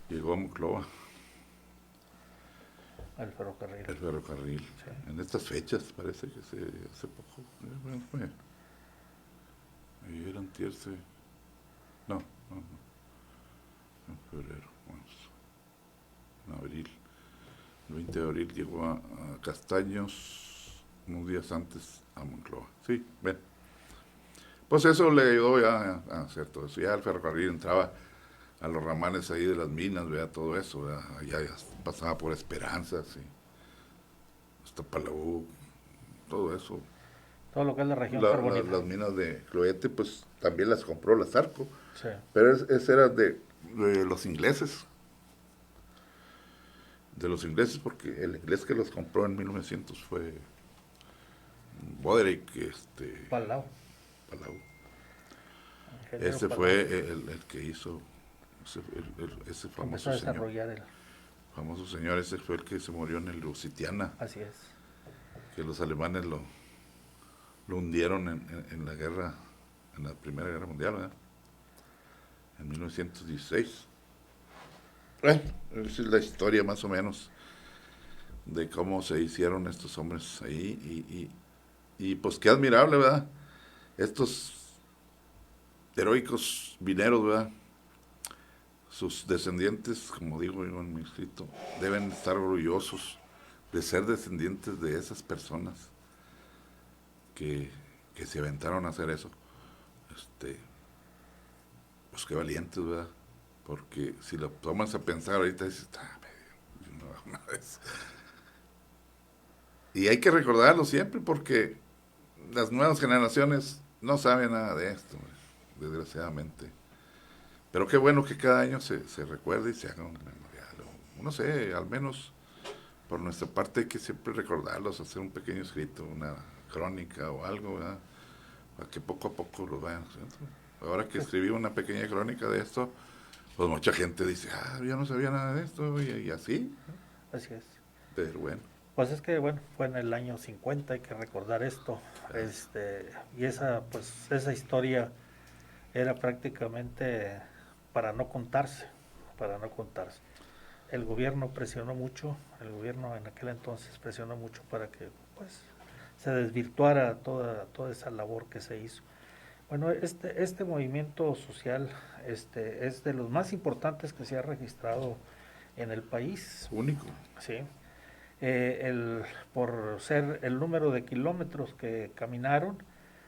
llegó a Monclova El ferrocarril. el ferrocarril. Sí. En estas fechas parece que hace poco. Bueno, ayer antier no, no, no, en febrero, marzo, en abril. El 20 de abril llegó a Castaños, unos días antes a Monclova. Sí, ven. Pues eso le ayudó ya a hacer todo eso. Ya el ferrocarril entraba a los ramanes ahí de las minas, vea todo eso, ¿verdad? Allá ya pasaba por Esperanzas, sí, hasta Palau, todo eso. Todo lo que es la región carbonífera. Las minas de Cloete, pues también las compró la Zarco, Sí. pero ese era de los ingleses. De los ingleses, porque el inglés que los compró en 1900 fue Boderick, Palau. Palau. Ingeniero Ese Palau. fue el que hizo ese Empezó a famoso señor. desarrollar el. Famoso señor, ese fue el que se murió en el Lusitiana, Así es. que los alemanes lo hundieron en la guerra, en la Primera Guerra Mundial, ¿verdad? En 1916. Bueno, esa es la historia más o menos de cómo se hicieron estos hombres ahí y pues qué admirable, ¿verdad? Estos heroicos mineros, ¿verdad? Sus descendientes, como digo yo en mi escrito, deben estar orgullosos de ser descendientes de esas personas que se aventaron a hacer eso. Pues qué valientes, ¿verdad? Porque si lo tomas a pensar ahorita dices, no, una vez. Y hay que recordarlo siempre porque las nuevas generaciones no saben nada de esto, desgraciadamente. Pero qué bueno que cada año se recuerde y se haga un memorial. No sé, al menos por nuestra parte hay que siempre recordarlos, hacer un pequeño escrito, una crónica o algo, ¿verdad? Para que poco a poco lo vayan haciendo. Ahora que escribí una pequeña crónica de esto, pues mucha gente dice, yo no sabía nada de esto, y así. Así es. Pero bueno. Pues es que bueno, fue en el año 50, hay que recordar esto. Y esa historia era prácticamente para no contarse, para no contarse. El gobierno presionó mucho, el gobierno en aquel entonces presionó mucho para que pues se desvirtuara toda esa labor que se hizo. Bueno, este movimiento social es de los más importantes que se ha registrado en el país. Único. Sí. Por ser el número de kilómetros que caminaron,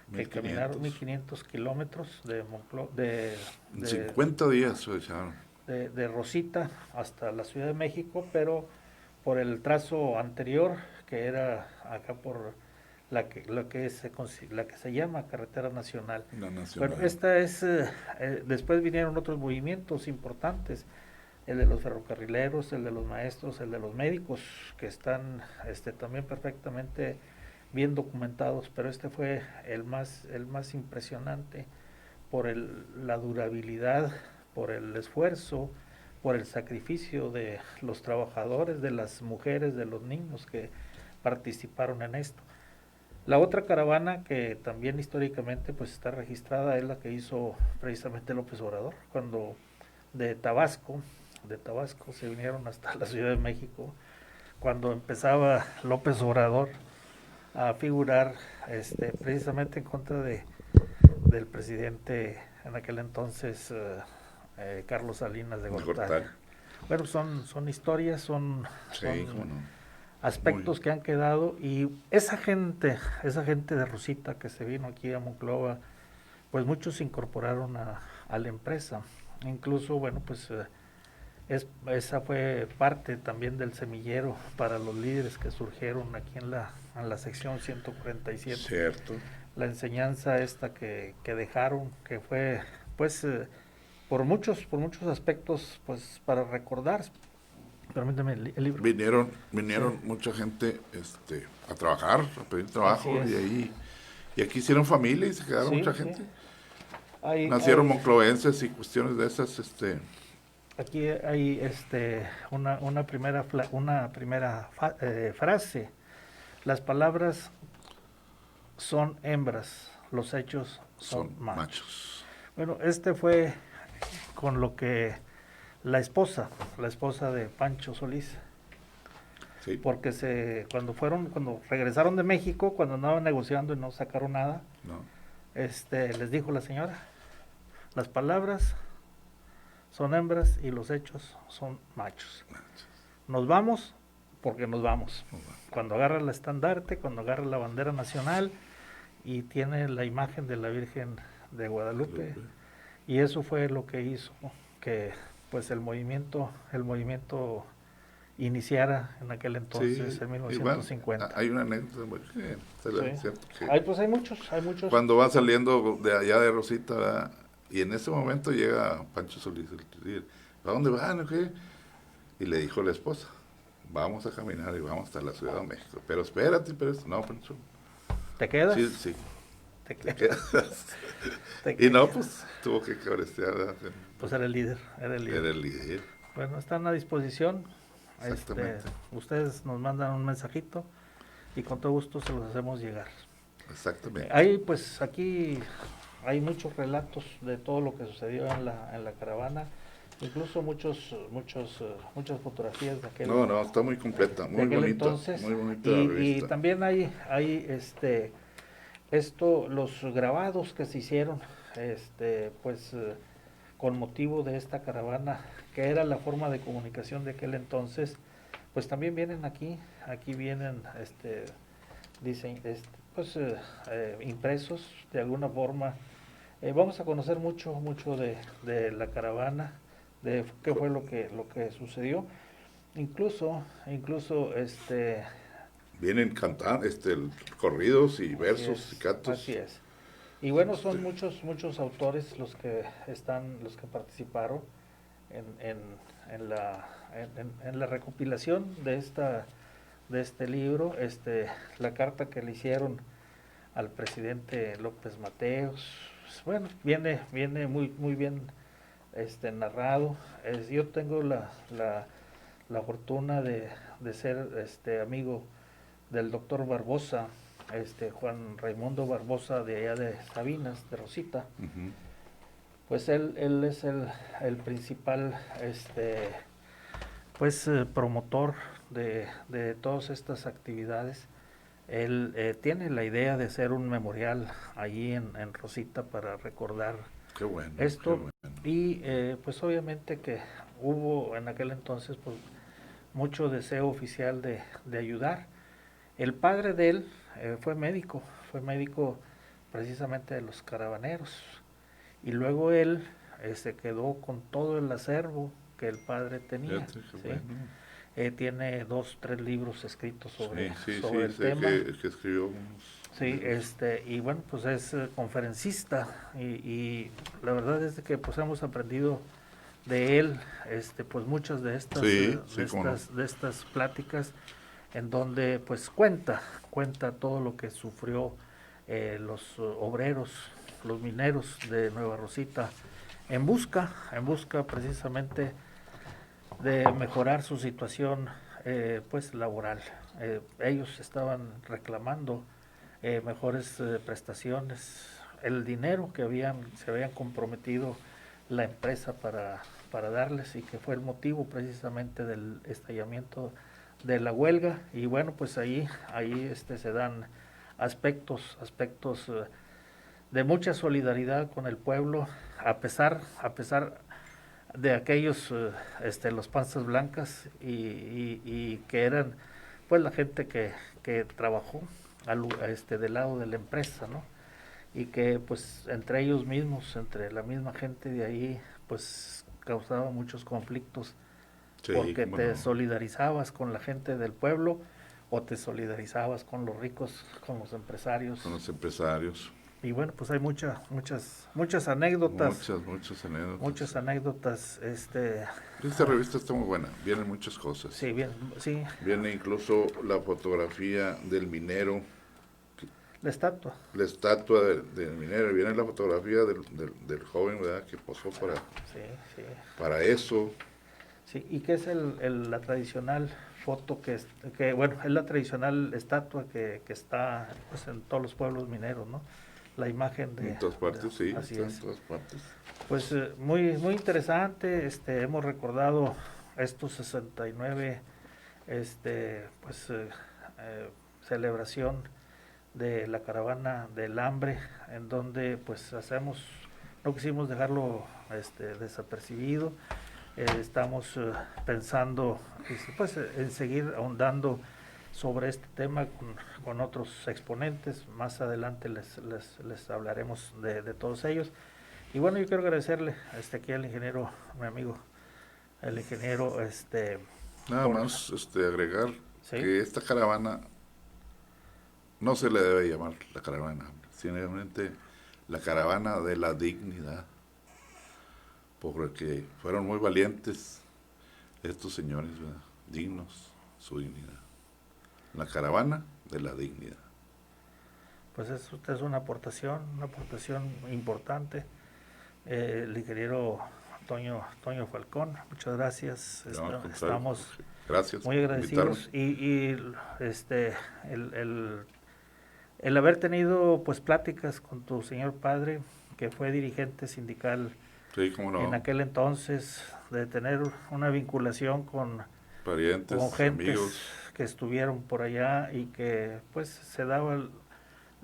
1500 kilómetros de Monclova, 50 días se echaron. De Rosita hasta la Ciudad de México, pero por el trazo anterior, que era acá por la que se llama Carretera Nacional. La Nacional. Bueno, esta es, después vinieron otros movimientos importantes, el de los ferrocarrileros, el de los maestros, el de los médicos, que están también perfectamente bien documentados, pero este fue el más impresionante por la durabilidad, por el esfuerzo, por el sacrificio de los trabajadores, de las mujeres, de los niños que participaron en esto. La otra caravana que también históricamente pues está registrada es la que hizo precisamente López Obrador, cuando de Tabasco se vinieron hasta la Ciudad de México, cuando empezaba López Obrador a figurar precisamente en contra del presidente en aquel entonces Carlos Salinas de Gortari. Bueno, son historias, son aspectos que han quedado, y esa gente de Rosita que se vino aquí a Monclova, pues muchos se incorporaron a la empresa. Incluso, bueno, pues esa fue parte también del semillero para los líderes que surgieron aquí en la sección 147. Cierto. La enseñanza que dejaron, que fue pues por muchos aspectos pues para recordar. Permíteme el libro. Vinieron sí. Mucha gente a trabajar, a pedir trabajo, y aquí hicieron familia y se quedaron mucha gente. Nacieron monclovenses y cuestiones de esas. Aquí hay una primera frase. Las palabras son hembras, los hechos son machos. Bueno, fue con lo que la esposa de Pancho Solís, sí. Porque cuando regresaron de México, cuando andaban negociando y no sacaron nada, les dijo la señora, las palabras son hembras y los hechos son machos. Nos vamos porque nos vamos. Cuando agarra el estandarte, cuando agarra la bandera nacional y tiene la imagen de la Virgen de Guadalupe, y eso fue lo que hizo que pues el movimiento iniciara en aquel entonces, en 1950. Bueno, hay una anécdota muy cierto, sí. Hay muchos. Cuando va saliendo de allá de Rosita, ¿verdad? Y en ese momento llega Pancho Solís, ¿a dónde van? Y le dijo la esposa, vamos a caminar y vamos hasta la Ciudad de México. Pero espérate, no, Pancho. ¿Te quedas? Sí. ¿Te quedas? Y no, pues tuvo que cabecear. Pues era el líder. Bueno, están a disposición. Ustedes nos mandan un mensajito y con todo gusto se los hacemos llegar. Exactamente. Aquí hay muchos relatos de todo lo que sucedió en la caravana, incluso muchas fotografías de aquel. No, está muy completa, muy bonita. Entonces, muy bonita y también hay los grabados que se hicieron, con motivo de esta caravana, que era la forma de comunicación de aquel entonces, pues también vienen aquí vienen, dicen, impresos de alguna forma. Vamos a conocer mucho de la caravana, de qué fue lo que sucedió. Incluso vienen cantando corridos y versos y cantos. Así es. Y bueno, son muchos autores los que participaron en la recopilación de este libro. La carta que le hicieron al presidente López Mateos, bueno, viene muy bien narrado. Yo tengo la fortuna de ser amigo del doctor Barbosa, Juan Raimundo Barbosa, de allá de Sabinas, de Rosita. Pues él es el principal promotor de todas estas actividades. Él tiene la idea de hacer un memorial allí en Rosita para recordar Qué bueno, qué esto. bueno. Y pues obviamente que hubo en aquel entonces pues mucho deseo oficial de ayudar. El padre de él fue médico precisamente de los caravaneros. Y luego él se quedó con todo el acervo que el padre tenía. Fíjate, qué ¿Sí? bueno. Tiene 2, 3 libros escritos Sí, sí, sobre sí, el sé tema. que escribió unos Sí, libros. y bueno, pues es conferencista y la verdad es que pues hemos aprendido de él, pues muchas de estas, Sí, sí, cómo no. de estas pláticas en donde pues cuenta todo lo que sufrió los obreros, los mineros de Nueva Rosita en busca precisamente de mejorar su situación pues laboral. Ellos estaban reclamando mejores prestaciones, el dinero que se habían comprometido la empresa para darles y que fue el motivo precisamente del estallamiento de la huelga. Y bueno, pues ahí se dan aspectos de mucha solidaridad con el pueblo, a pesar de aquellos, los panzas blancas y que eran pues la gente que trabajó del lado de la empresa, ¿no? Y que pues entre ellos mismos, entre la misma gente de ahí, pues causaba muchos conflictos Sí, porque cómo te no. solidarizabas con la gente del pueblo o te solidarizabas con los ricos, con los Con empresarios. los empresarios. Y bueno, pues hay muchas anécdotas, Muchas anécdotas. muchas anécdotas, Esta revista está muy buena. Vienen muchas cosas. sí, bien, sí, Viene incluso la fotografía del minero, la estatua, la estatua del minero. Viene la fotografía del joven, ¿verdad? Que posó sí, sí, para eso. sí, y que es la tradicional foto que, bueno, es la tradicional estatua que está pues en todos los pueblos mineros, ¿no? La imagen En todas partes, sí, así está en es. todas partes. Pues muy interesante, hemos recordado estos 69, celebración de la caravana del hambre, en donde pues no quisimos dejarlo desapercibido. Estamos pensando pues, en seguir ahondando sobre este tema con otros exponentes. Más adelante les hablaremos de todos ellos. Y bueno, yo quiero agradecerle aquí al ingeniero, mi amigo, el ingeniero, Nada por, más agregar ¿sí? que esta caravana no se le debe llamar la caravana, simplemente la caravana de la dignidad, porque fueron muy valientes estos señores, ¿verdad? Dignos, su dignidad. La caravana de la dignidad. Pues es una aportación importante. El ingeniero Toño Falcón, muchas gracias. No, al contrario, Estamos gracias muy por invitarme. agradecidos y este el, el, el haber tenido pues pláticas con tu señor padre, que fue dirigente sindical Sí, cómo en no, aquel entonces, de tener una vinculación con parientes, gentes amigos. que estuvieron por allá y que pues se daban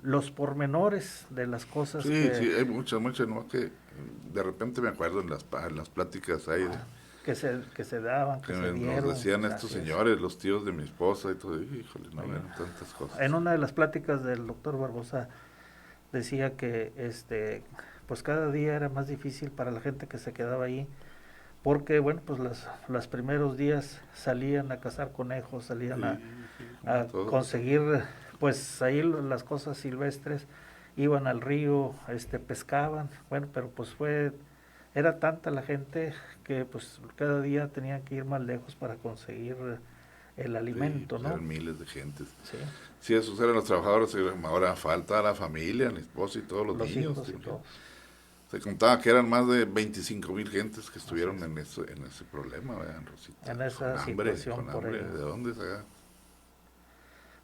los pormenores de las cosas Sí, sí, hay muchas, no que de repente me acuerdo en las pláticas ahí que se daban, que que se nos dieron, decían estos así es. señores, los tíos de mi esposa y todo, híjole, no Oye, eran tantas en cosas. una de las pláticas del doctor Barbosa decía que pues cada día era más difícil para la gente que se quedaba ahí, porque bueno, pues los primeros días salían a cazar conejos, salían Sí, sí, como a todos. conseguir pues ahí las cosas silvestres, iban al río, pescaban, bueno, pero pues era tanta la gente que pues cada día tenían que ir más lejos para conseguir el Sí, alimento, pues ¿no? eran miles de gentes. Sí, Sí, esos eran los trabajadores, y ahora falta la familia, la esposa y todos los los niños. hijos y todos, Se contaba que eran más de 25,000 gentes que así estuvieron es. en ese problema, ¿verdad? En Rosita, En esa situación con por hambre, ahí, ¿de dónde se?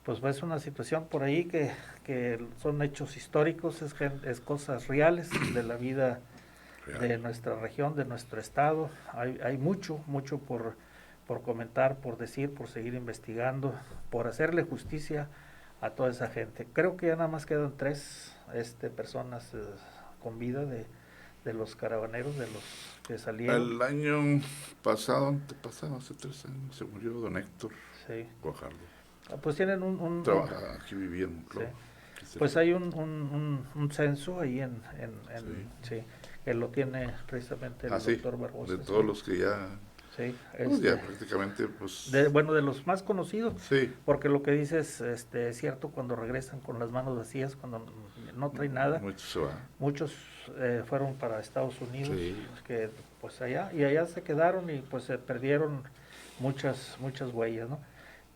pues es una situación por ahí que son hechos históricos, es cosas reales de la vida de nuestra región, de nuestro estado. Hay mucho por comentar, por decir, por seguir investigando, por hacerle justicia a toda esa gente. Creo que ya nada más quedan 3 personas con vida de los caravaneros, de los que salieron. El año pasado, antepasado, hace 3 años, se murió don Héctor Sí. Guajardo. Pues tienen un Trabaja aquí, vivía en Monclova. sí. Pues hay un censo ahí sí, que lo tiene precisamente el doctor Barbosa. De todos los que ya... Sí, pues ya prácticamente, pues... de los más conocidos, sí. Porque lo que dices es cierto, cuando regresan con las manos vacías, cuando no traen nada, muchos fueron para Estados Unidos, que pues allá se quedaron y pues se perdieron muchas huellas, ¿no?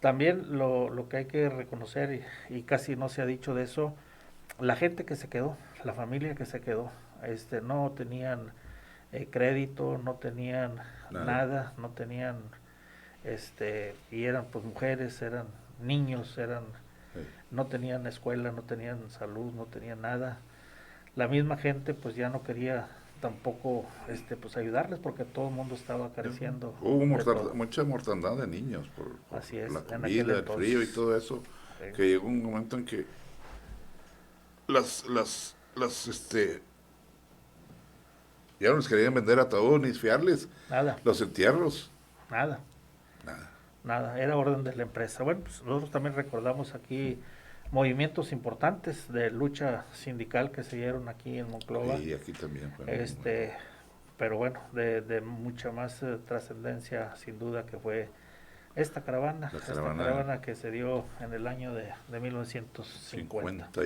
También lo que hay que reconocer, y casi no se ha dicho de eso, la gente que se quedó, la familia que se quedó, no tenían crédito, no tenían nada, no tenían, y eran pues mujeres, eran niños, no tenían escuela, no tenían salud, no tenían nada. La misma gente pues ya no quería tampoco pues ayudarles porque todo el mundo estaba careciendo. Hubo mucha mortandad de niños por la comida, el frío y todo eso, que llegó un momento en que ya no les querían vender ataúdes ni fiarles los entierros. Nada, era orden de la empresa. Bueno, pues nosotros también recordamos aquí movimientos importantes de lucha sindical que se dieron aquí en Monclova. Y aquí también. Pero bueno, de mucha más trascendencia sin duda que fue esta caravana que se dio en el año de 1951.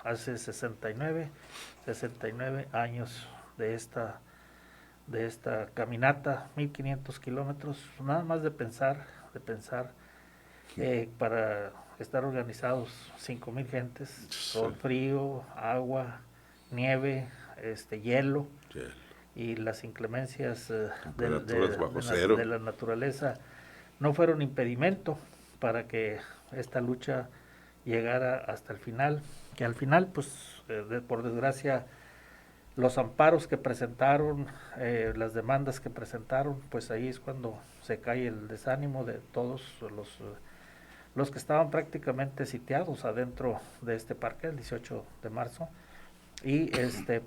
Hace 69 años de esta caminata, 1500 kilómetros, nada más de pensar para estar organizados 5000 gentes, sol, frío, agua, nieve, hielo y las inclemencias de la naturaleza no fueron impedimento para que esta lucha llegara hasta el final, que al final pues por desgracia los amparos que presentaron, las demandas que presentaron, pues ahí es cuando se cae el desánimo de todos los que estaban prácticamente sitiados adentro de este parque el 18 de marzo y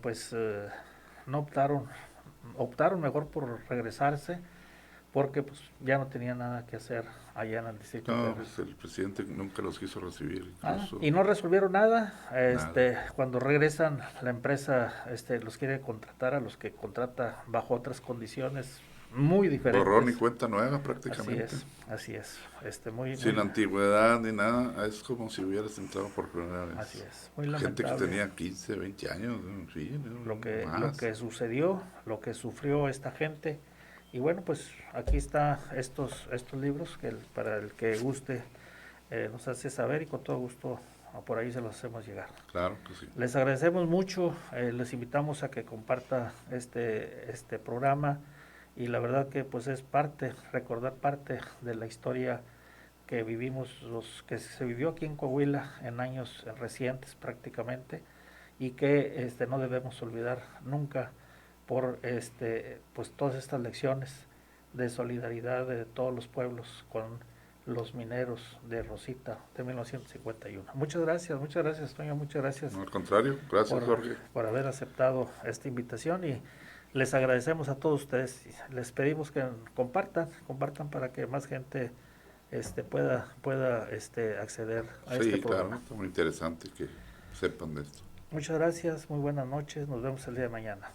pues no optaron mejor por regresarse porque pues ya no tenía nada que hacer allá en el distrito. No, pues el presidente nunca los quiso recibir. Y no resolvieron nada. Cuando regresan, la empresa los quiere contratar a los que contrata bajo otras condiciones muy diferentes. Borrón y cuenta nueva prácticamente. Así es. Sin antigüedad ni nada, es como si hubieras entrado por primera vez. Así es, muy lamentable. Gente que tenía 15, 20 años, sí, lo que sucedió, lo que sufrió esta gente. Y bueno, pues aquí está estos libros que para el que guste nos hace saber y con todo gusto por ahí se los hacemos llegar. Claro que sí. Les agradecemos mucho, les invitamos a que comparta este programa y la verdad que pues es recordar parte de la historia que vivimos, que se vivió aquí en Coahuila en años recientes prácticamente y que no debemos olvidar nunca por pues todas estas lecciones de solidaridad de todos los pueblos con los mineros de Rosita de 1951. Muchas gracias, Toño, muchas gracias. No, al contrario, gracias Jorge. Por haber aceptado esta invitación y les agradecemos a todos ustedes. Les pedimos que compartan para que más gente pueda acceder a este programa. Claro, está muy interesante que sepan de esto. Muchas gracias, muy buenas noches, nos vemos el día de mañana.